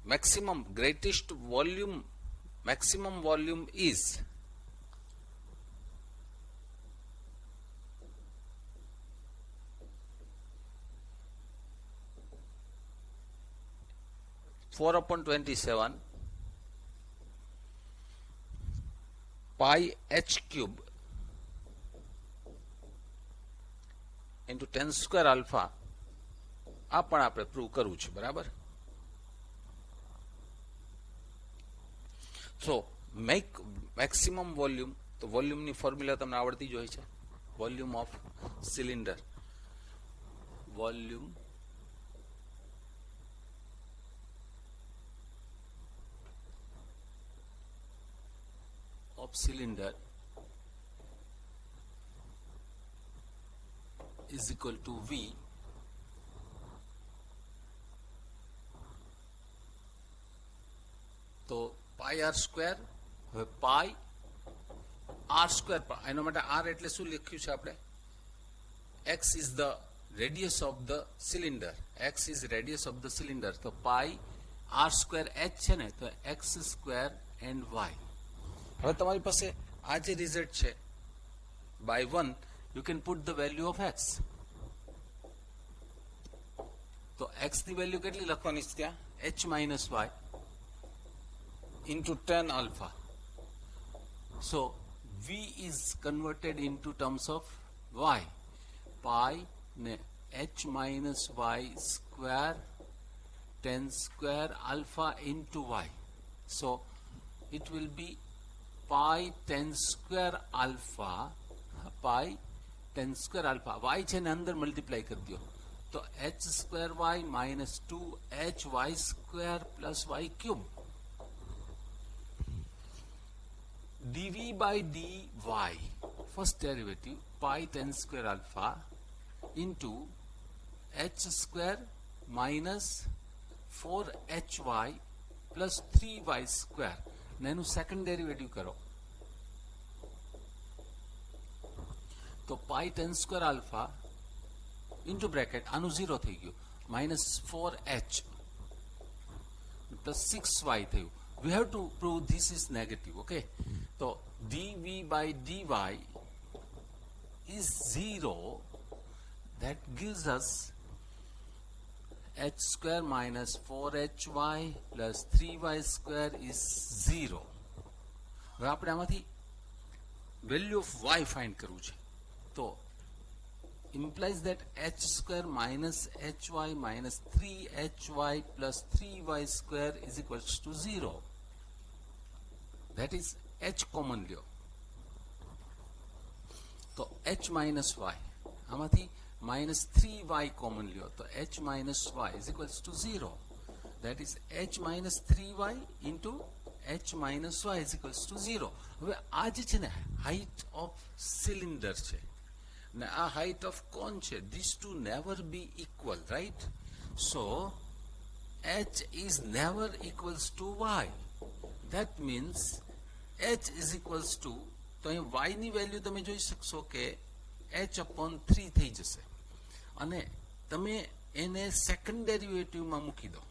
maximum greatest volume, maximum volume is four upon 27 pi h cube into 10 square alpha. આ પણ આપણે prove કરવું છે, બરાબર. સો make maximum volume, તો વોલ્યુમની ફોર્મ્યુલા તમને આવડતી જ હોય છે. Volume of cylinder, volume of cylinder is equal two v તો પાઈ આર સ્ક્વેર. હવે પાઈ આર સ્ક્વેર, એના માટે આર એટલે શું લખ્યું છે આપણે? X is the radius of the cylinder, x is radius of the cylinder. તો પાઈ આર સ્ક્વેર એચ છે ને, તો એક્સ સ્ક્વેર એન્ડ વાય. હવે તમારી પાસે આ જે રિઝલ્ટ છે by 1, you can put the value of x. તો એક્સ ની વેલ્યુ કેટલી લખવાની છે ત્યાં? h minus y into tan alpha. So v is converted into terms of y. Pi ne h minus y square tan square alpha into y. So it will be pi tan square alpha, pi tan square alpha. y છે ને અંદર multiply કરી દો, તો h square y minus 2hy square plus y cube. dv by dy, first derivative, pi tan square alpha into h square minus 4hy plus 3y square. એનું second derivative કરો તો pi tan square alpha into bracket, આનું 0 થઈ ગયું, minus 4h plus 6y થયું. We have to prove this is negative, okay? So dv by dy is 0. That gives us h square minus 4hy plus 3y square is 0. હવે આપણે આમાંથી value of y find કરવું છે. તો implies that h square minus hy minus 3hy plus 3y square is equals to 0. That is h common લ્યો તો h minus y, આમાંથી minus 3y common લ્યો તો h minus y is equals to 0. That is h minus 3y into h minus y is equals to 0. હવે આ જે છે ને હાઇટ ઓફ સિલિન્ડર છે ને આ હાઇટ ઓફ કોન છે, these two never be equal, right? So h is never equals to y. That means h is equals to, તો અહીં y ની વેલ્યુ તમે જોઈ શકશો કે h upon 3 થઈ જશે, અને તમે એને સેકન્ડ ડેરિવેટિવમાં મૂકી દો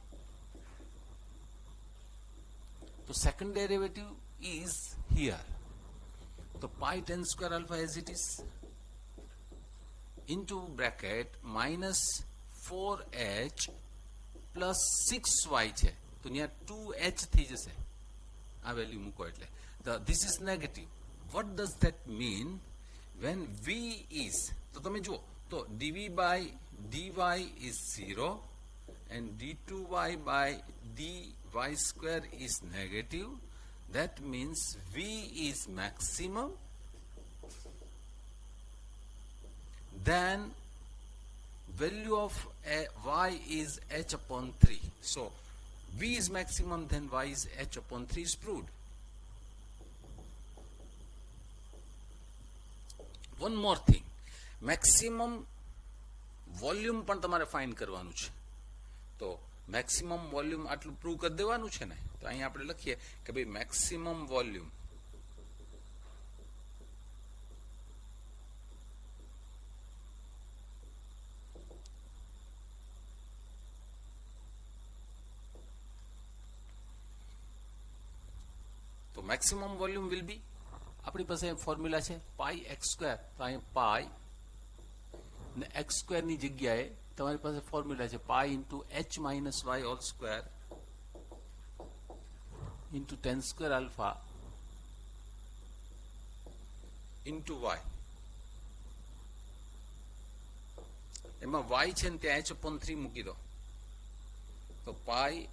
તો સેકન્ડ ડેરિવેટિવ ઇઝ હિયર. તો pi tan square alpha as it is into bracket minus 4h plus 6y છે તો અહીંયા 2h થઈ જશે આ વેલ્યુ મૂકો એટલે this is negative. What does that mean? When v is, તો તમે જુઓ તો dv by dy is 0 and d2y by dy square is negative. That means v is maximum. Then value of y is h upon 3. So v is maximum, then y is h upon 3 is proved. One more thing, maximum volume પણ તમારે find કરવાનું છે. તો maximum volume આટલું prove કરી દેવાનું છે ને. તો અહીંયા આપણે લખીએ કે ભાઈ maximum volume maximum volume will be આપણી પાસે ફોર્મ્યુલા છે પાઈ એક્સ સ્ક્વેર. તો અહીંયા પાઈ ને એક્સ સ્ક્વેર ની જગ્યાએ તમારી પાસે ફોર્મ્યુલા છે pi into h minus y whole square into tan square alpha into y. એમાં વાય છે ને ત્યાં એચ અપોન 3 મૂકી દો તો pi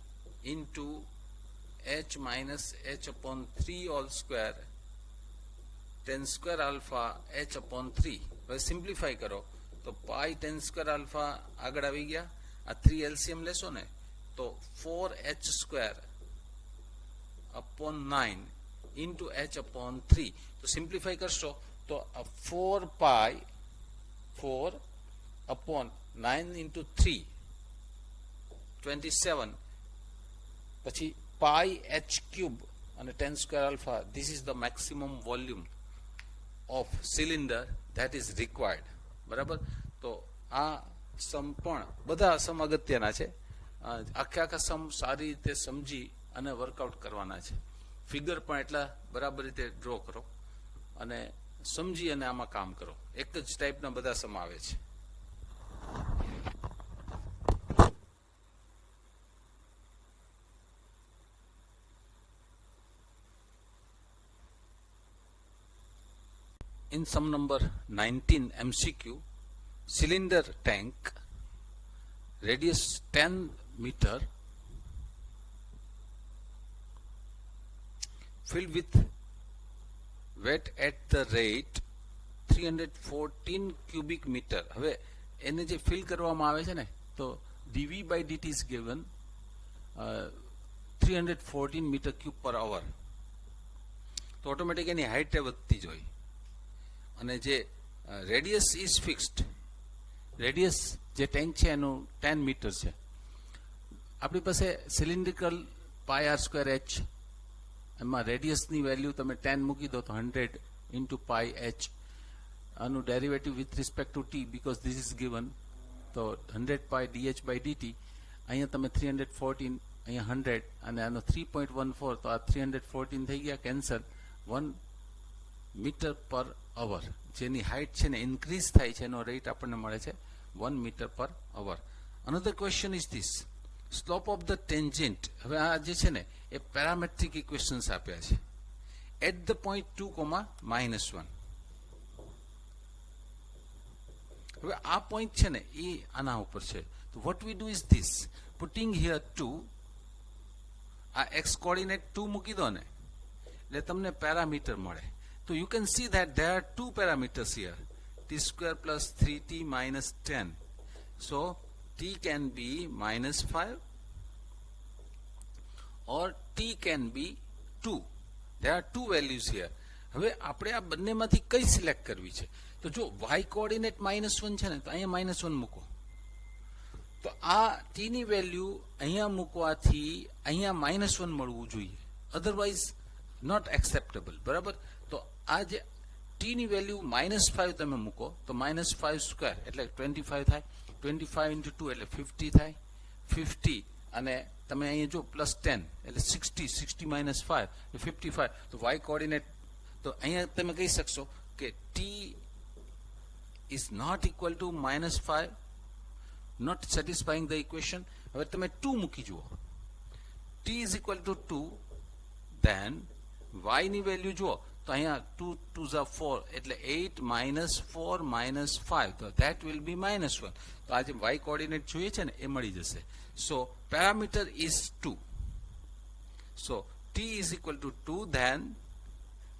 into h minus h upon 3 all square 10 square alpha h upon 3. હવે સિમ્પ્લિફાઈ કરો તો પાઈ 10 square alpha આગળ આવી ગયા. આ 3 LCM લેશો ને તો 4h square upon 9 into h upon 3. તો સિમ્પ્લિફાઈ કરશો તો 4 pi 4 upon 9 into 3 27 પછી pi h cube and 10 square alpha. This is the maximum volume of cylinder that is required. બરાબર. તો આ સમ પણ બધા સમ અગત્યના છે. આખા સમ સારી રીતે સમજી અને વર્કઆઉટ કરવાના છે. ફિગર પણ એટલા બરાબર રીતે ડ્રો કરો અને સમજી અને આમાં કામ કરો. એક જ ટાઈપના બધા સમ આવે છે. In sum number 19 MCQ, cylinder tank, radius 10 meter, filled with wet at the rate 314 cubic meter. હવે એને જે ફિલ કરવામાં આવે છે ને તો dv by dt is given 314 meter cube per hour. તો ઓટોમેટિક એની હાઇટ વધતી જ હોય. અને જે રેડિયસ ઇઝ ફિક્સ્ડ. રેડિયસ જે ટેન્ક છે એનું 10 મીટર છે. આપણી પાસે સિલિન્ડ્રિકલ પાઈ આર સ્ક્વેર એચ, એમાં રેડિયસની વેલ્યુ તમે 10 મૂકી દો તો 100 ઇન્ટુ પાઈ એચ. આનું derivative with respect to T because this is given. તો 100 પાઈ ડીએચ બાય ડીટી. અહીંયા તમે 314, અહીંયા 100 અને આનો 3.14. તો આ 314 થઈ ગયા કેન્સલ. 1 મીટર પર અવર જેની હાઇટ છે ને ઇન્ક્રીઝ થાય છે એનો રેટ આપણને મળે છે 1 મીટર પર hour. Another question is this, slope of the tangent. હવે આ જે છે ને એ પેરામેટ્રિક ઇક્વેશન્સ આપ્યા છે એટ ધ પોઈન્ટ 2, -1. હવે આ પોઈન્ટ છે ને એ આના ઉપર છે. તો what we do is this, putting here 2, આ એક્સ કોર્ડિનેટ 2 મૂકી દો ને એટલે તમને પેરામીટર મળે. So you can see that there are two parameters here, t square plus 3t minus 10. So t can be -5 or t can be 2. There are two values here. હવે આપણે આ બંનેમાંથી કઈ સિલેક્ટ કરવી છે? તો જો y કોઓર્ડિનેટ -1 છે ને તો અહીંયા -1 મૂકો. તો આ t ની વેલ્યુ અહીંયા મૂકવાથી અહીંયા -1 મળવું જોઈએ, અધરવાઇઝ નોટ એક્સેપ્ટેબલ. બરાબર. તો આ જે t ની વેલ્યુ -5 તમે મૂકો તો -5 સ્ક્વેર એટલે 25 થાય. 25 into 2 એટલે 50 થાય. 50 અને તમે અહીંયા જો +10 એટલે 60 minus 5 55, તો y કોઓર્ડિનેટ, તો અહીંયા તમે કહી શકશો કે t is not equal to -5, not satisfying the equation. હવે તમે 2 મૂકી જુઓ, t is equal to 2, then y ની વેલ્યુ જુઓ તો અહીંયા 2 2s are 4 એટલે 8 minus 4 minus 5, તો that will be -1. તો આ જે y કોઓર્ડિનેટ જોઈએ છે ને એ મળી જશે. So parameter is 2. So t is equal to 2, then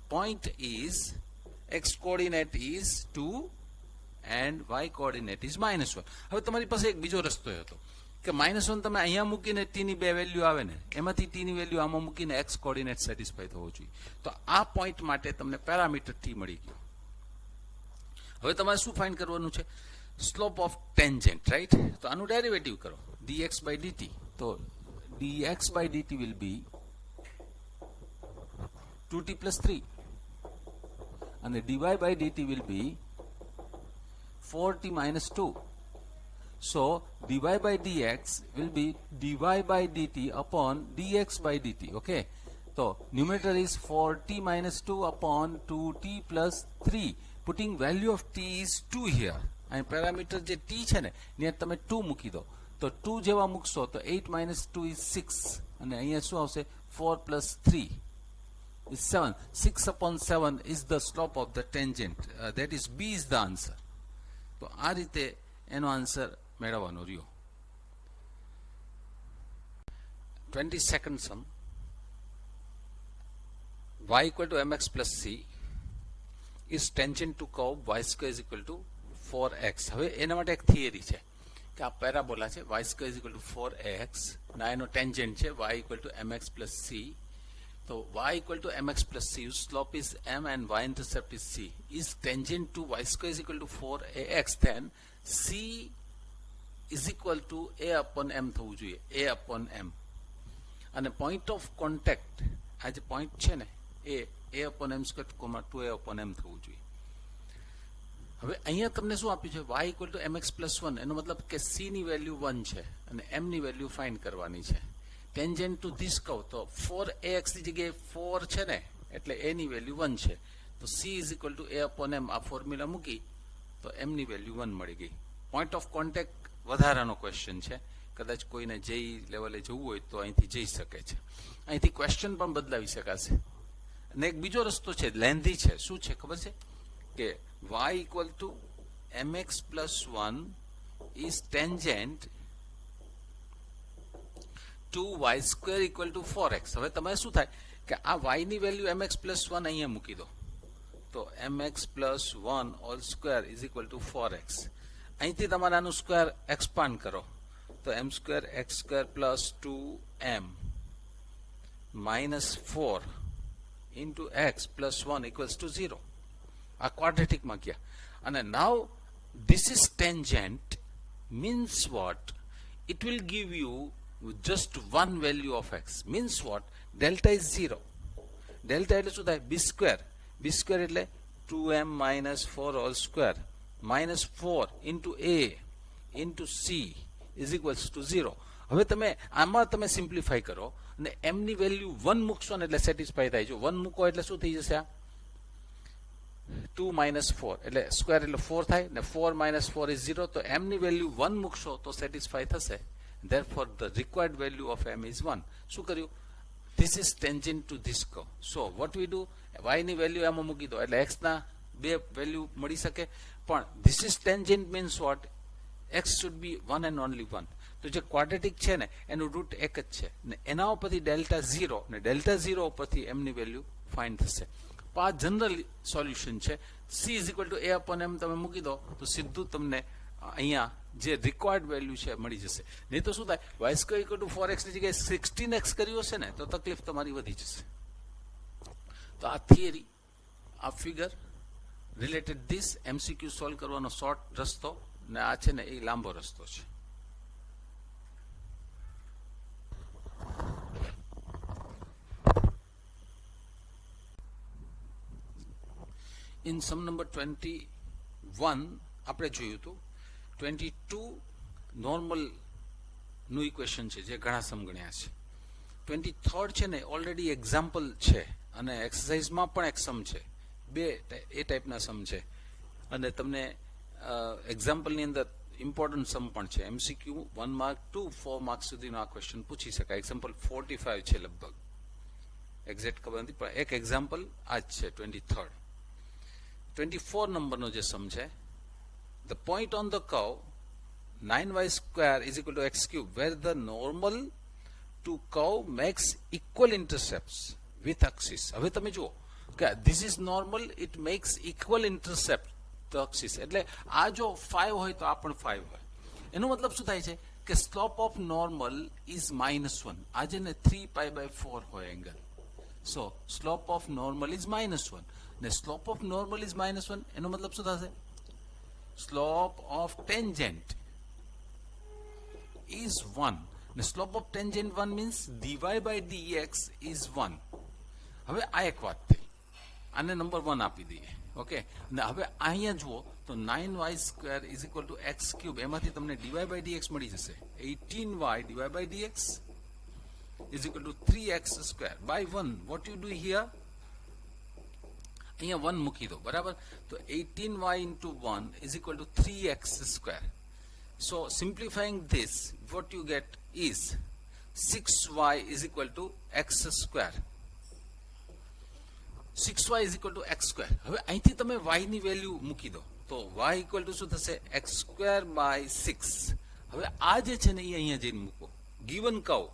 point is x coordinate is 2 and y coordinate is -1. હવે તમારી પાસે એક બીજો રસ્તો હતો કે -1 તમે અહીંયા મૂકીને t ની બે વેલ્યુ આવે ને એમાંથી t ની વેલ્યુ આમાં મૂકીને x કોઓર્ડિનેટ સેટિસ્ફાઈ થવો જોઈએ. તો આ પોઈન્ટ માટે તમને પેરામીટર t મળી ગયો. હવે તમારે શું ફાઇન્ડ કરવાનું છે? Slope of tangent, right? તો આનું ડેરિવેટિવ કરો, dx by dt. તો dx by dt will be 2t plus 3 and dy by dt will be 4t minus 2. So dy by dx will be dy by dt upon dx by dt. Okay, so numerator is 4t minus 2 upon 2t plus 3. Putting value of t is 2 here. And parameter જે t છે ને ત્યાં તમે 2 મૂકી દો, તો 2 જેવા મૂકશો તો 8 minus 2 is 6 અને અહીંયા શું આવશે? 4 plus 3 is 7. 6 upon 7 is the slope of the tangent. That is B is the answer. તો આ રીતે એનો આન્સર મેળવવાનો રહ્યો. 22nd sum, y equal to mx plus c is tangent to curve y square is equal to 4x. હવે એના માટે એક થિયરી છે કે આ પેરાબોલા છે, y square is equal to 4x, ના એનો ટેન્જન્ટ છે y equal to mx plus c. તો y equal to mx plus c, whose slope is m and y intercept is c, is tangent to y square is equal to 4ax, then c is equal to a upon m થવું જોઈએ, a upon m. અને point of contact, આ જે point છે ને a upon m square, 2a upon m થવું જોઈએ. હવે અહીંયા તમને શું આપ્યું છે? y equal to mx plus 1, એનો મતલબ કે c ની વેલ્યુ 1 છે અને m ની વેલ્યુ ફાઇન્ડ કરવાની છે. ટેન્જન્ટ ટુ ધીસ કર્વ, તો 4ax ની જગ્યાએ 4 છે ને એટલે a ની વેલ્યુ 1 છે, તો c is equal to a upon m. આ ફોર્મ્યુલા મૂકી તો m ની વેલ્યુ 1 મળી ગઈ. પોઈન્ટ ઓફ કોન્ટેક્ટ વધારાનો ક્વેશ્ચન છે, કદાચ કોઈને જેઈ લેવલે જવું હોય તો અહીંથી જઈ શકે છે. અહીંથી ક્વેશ્ચન પણ બદલાવી શકાશે. અને એક બીજો રસ્તો છે, લેન્ધી છે. શું છે ખબર છે? કે y equal to mx plus 1 is tangent to y square equal to 4x. હવે તમારે શું થાય કે આ y ની વેલ્યુ mx plus 1 અહીંયા મૂકી દો, તો mx plus 1 all square is equal to 4x. અહીંથી તમારે આનું સ્ક્વેર એક્સપાન્ડ કરો તો m square x square plus 2m minus 4 into x plus 1 equals to 0. આ ક્વાડ્રેટિકમાં ગયા. અને now this is tangent means what? It will give you just one value of x. Means what? Delta is 0. Delta એટલે શું થાય? b square. b square એટલે 2m minus 4 all square minus 4 into a into c is equals to 0. હવે તમે આમાં તમે simplify કરો અને m ની વેલ્યુ 1 મૂકશો ને એટલે સેટિસ્ફાઈ થાય. જો 1 મૂકો એટલે શું થઈ જશે? આ 2 minus 4 એટલે સ્ક્વેર એટલે 4 થાય ને 4 minus 4 is 0. તો m ની વેલ્યુ 1 મૂકશો તો સેટિસ્ફાઈ થશે. Therefore the required value of m is 1. શું કર્યું? This is tangent to this curve. So what we do? y ની વેલ્યુ એમાં મૂકી દો એટલે x ના બે વેલ્યુ મળી શકે. પણ this is tangent means what? x should be one and only one. તો જે ક્વાડ્રેટિક છે ને એનું રૂટ એક જ છે ને એના ઉપરથી ડેલ્ટા 0 ને ડેલ્ટા 0 ઉપરથી m ની વેલ્યુ ફાઇન્ડ થશે. આ જનરલ સોલ્યુશન છે. c is equal to a upon m તમે મૂકી દો તો સીધું તમને અહીંયા જે રિક્વાયર્ડ વેલ્યુ છે મળી જશે. નહીં તો શું થાય? y square equal to 4x ની જગ્યાએ 16x કર્યું હશે ને તો તકલીફ તમારી વધી જશે. તો આ થિયરી, આ figure related this MCQ solve કરવાનો શોર્ટ રસ્તો ને આ છે ને એ લાંબો રસ્તો છે. ઇન સમ નંબર 21 આપણે જોયું હતું 22 નોર્મલ નું ઇક્વેશન છે જે ઘણા સમગણ્યા છે. 23rd છે ને ઓલરેડી એક્ઝામ્પલ છે અને એક્સરસાઇઝમાં પણ એક સમ છે, બે એ ટાઈપના સમ છે અને તમને એક્ઝામ્પલની અંદર ઇમ્પોર્ટન્ટ સમ પણ છે. એમસીક્યુ 1 માર્ક 2 4 માર્ક સુધીનો આ ક્વેશ્ચન પૂછી શકાય. એક્ઝામ્પલ 45 છે લગભગ, એક્ઝેક્ટ ખબર નથી પણ એક એક્ઝામ્પલ આ જ છે 23rd. 24 નંબરનો જે સમ છે, the point on the curve 9y square is equal to x cube where the normal to curve makes equal intercepts with axis. હવે તમે જુઓ કે this is normal, it makes equal intercept the axis. એટલે આ જો 5 હોય તો આ પણ 5 હોય. એનો મતલબ શું થાય છે કે સ્લોપ ઓફ નોર્મલ ઇઝ -1. આ જે ને 3π/4 હોય angle, so slope of normal is -1 ને સ્લોપ ઓફ નોર્મલ ઇઝ -1 એનો મતલબ શું થશે? Slope of tangent is 1. The slope of tangent 1 means dy by dx is 1. હવે આ એક વાત થઈ, આને નંબર 1 આપી દઈએ. ઓકે, ને હવે અહીંયા જુઓ તો 9y square is equal to x cube, એમાંથી તમને dy by dx મળી જશે. 18y dy by dx is equal to 3x square by 1. What you do here? અહીંયા 1 મૂકી દો, બરાબર? તો 18y into 1 is equal to 3x square. So simplifying this, what you get is 6y is equal to x square. 6y is equal to x square. હવે અહીંથી તમે y ની value મૂકી દો તો y equal to શું થશે? x square by 6. હવે આ જે છે ને એ અહીંયા જઈને મૂકો. given curve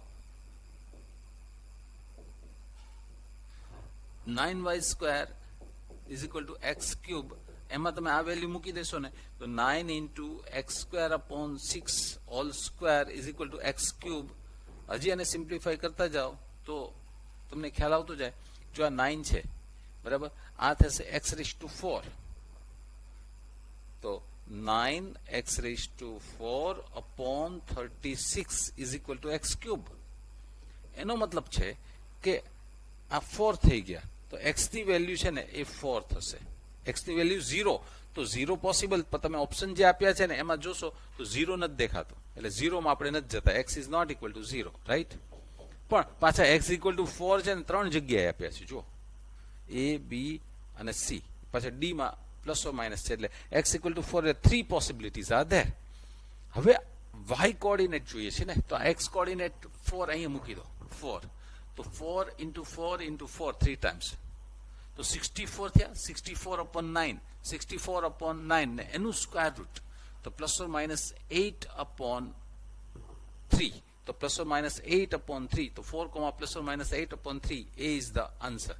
9y square is equal to x cube, એમાં તમે આ વેલ્યુ મૂકી દેશો ને તો 9 into x square upon 6 all square is equal to x cube. હજી આને સિમ્પ્લિફાય કરતા જાઓ તો તમને ખ્યાલ આવતો જાય. જો આ 9 છે, બરાબર, આ થશે x raised to 4, તો 9x raised to 4 upon 36 is equal to x cube. એનો મતલબ છે કે આ 4 થઈ ગયા તો x ની વેલ્યુ છે ને એ 4 થશે. x ની વેલ્યુ 0, તો 0 પોસિબલ, પણ તમે ઓપ્શન જે આપ્યા છે ને એમાં જોશો તો 0 નથી દેખાતો, એટલે 0 માં આપણે નથી જતા. x is not equal to 0, right? પણ પાછા x ઇક્વલ ટુ 4 છે ને 3 જગ્યાએ આપ્યા છે. જુઓ a b અને c, પાછા d માં પ્લસ ઓર માઇનસ છે, એટલે x ઇક્વલ ટુ 4 એટલે 3 પોસિબિલિટીઝ આર ધેર. હવે y કોઓર્ડિનેટ જોઈએ છે ને, તો આ x કોઓર્ડિનેટ 4 અહીંયા મૂકી દો. 4, તો 4 into 4 into 4 3 times, તો 64 થયા. 64 upon 9, 64 upon 9 ને એનું સ્ક્વેર રૂટ, તો પ્લસ ઓર માઇનસ 8 upon 3, તો પ્લસ ઓર માઇનસ 8 upon 3, તો 4, પ્લસ ઓર માઇનસ 8 upon 3, એ ઇઝ ધ આન્સર.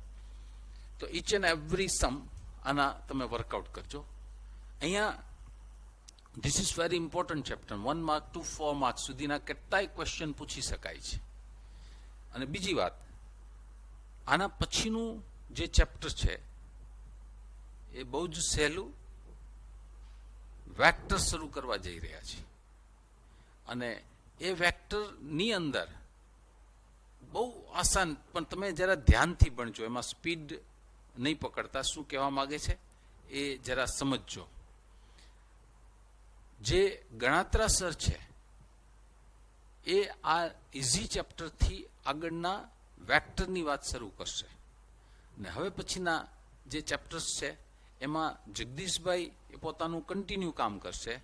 તો ઇચ એન્ડ એવરી સમ આના તમે વર્કઆઉટ કરજો. અહીંયા this is very important chapter. 1 mark to 4 mark સુધીના કેટલાય ક્વેશ્ચન પૂછી શકાય છે. અને બીજી વાત, આના પછીનું જે ચેપ્ટર છે એ બહુ જ સહેલું વેક્ટર શરૂ કરવા જઈ રહ્યા છે. અને એ વેક્ટરની અંદર બહુ આસાન, પણ તમે જરા ધ્યાનથી ભણજો, એમાં સ્પીડ નહીં પકડતા. શું કહેવા માંગે છે એ જરા સમજજો. જે ગણાત્રાસર છે એ આ ઇઝી ચેપ્ટરથી આગળના વેક્ટરની વાત શરૂ કરશે. ને હવે પછીના જે ચેપ્ટર્સ છે એમાં જગદીશભાઈ એ પોતાનું કન્ટિન્યુ કામ કરશે,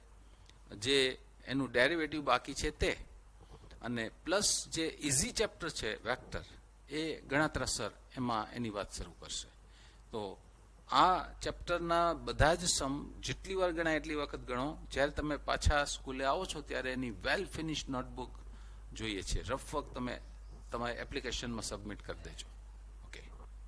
જે એનું ડેરિવેટિવ બાકી છે તે, અને પ્લસ જે ઇઝી ચેપ્ટર છે વેક્ટર, એ ગણાત્રાસર એમાં એની વાત શરૂ કરશે. તો આ ચેપ્ટરના બધા જ સમ જેટલી વાર ગણાય એટલી વખત ગણો. જ્યારે તમે પાછા સ્કૂલે આવો છો ત્યારે એની વેલ ફિનિશ નોટબુક જોઈએ છે. રફ વર્ક તમે તમારી એપ્લિકેશનમાં સબમિટ કરી દેજો.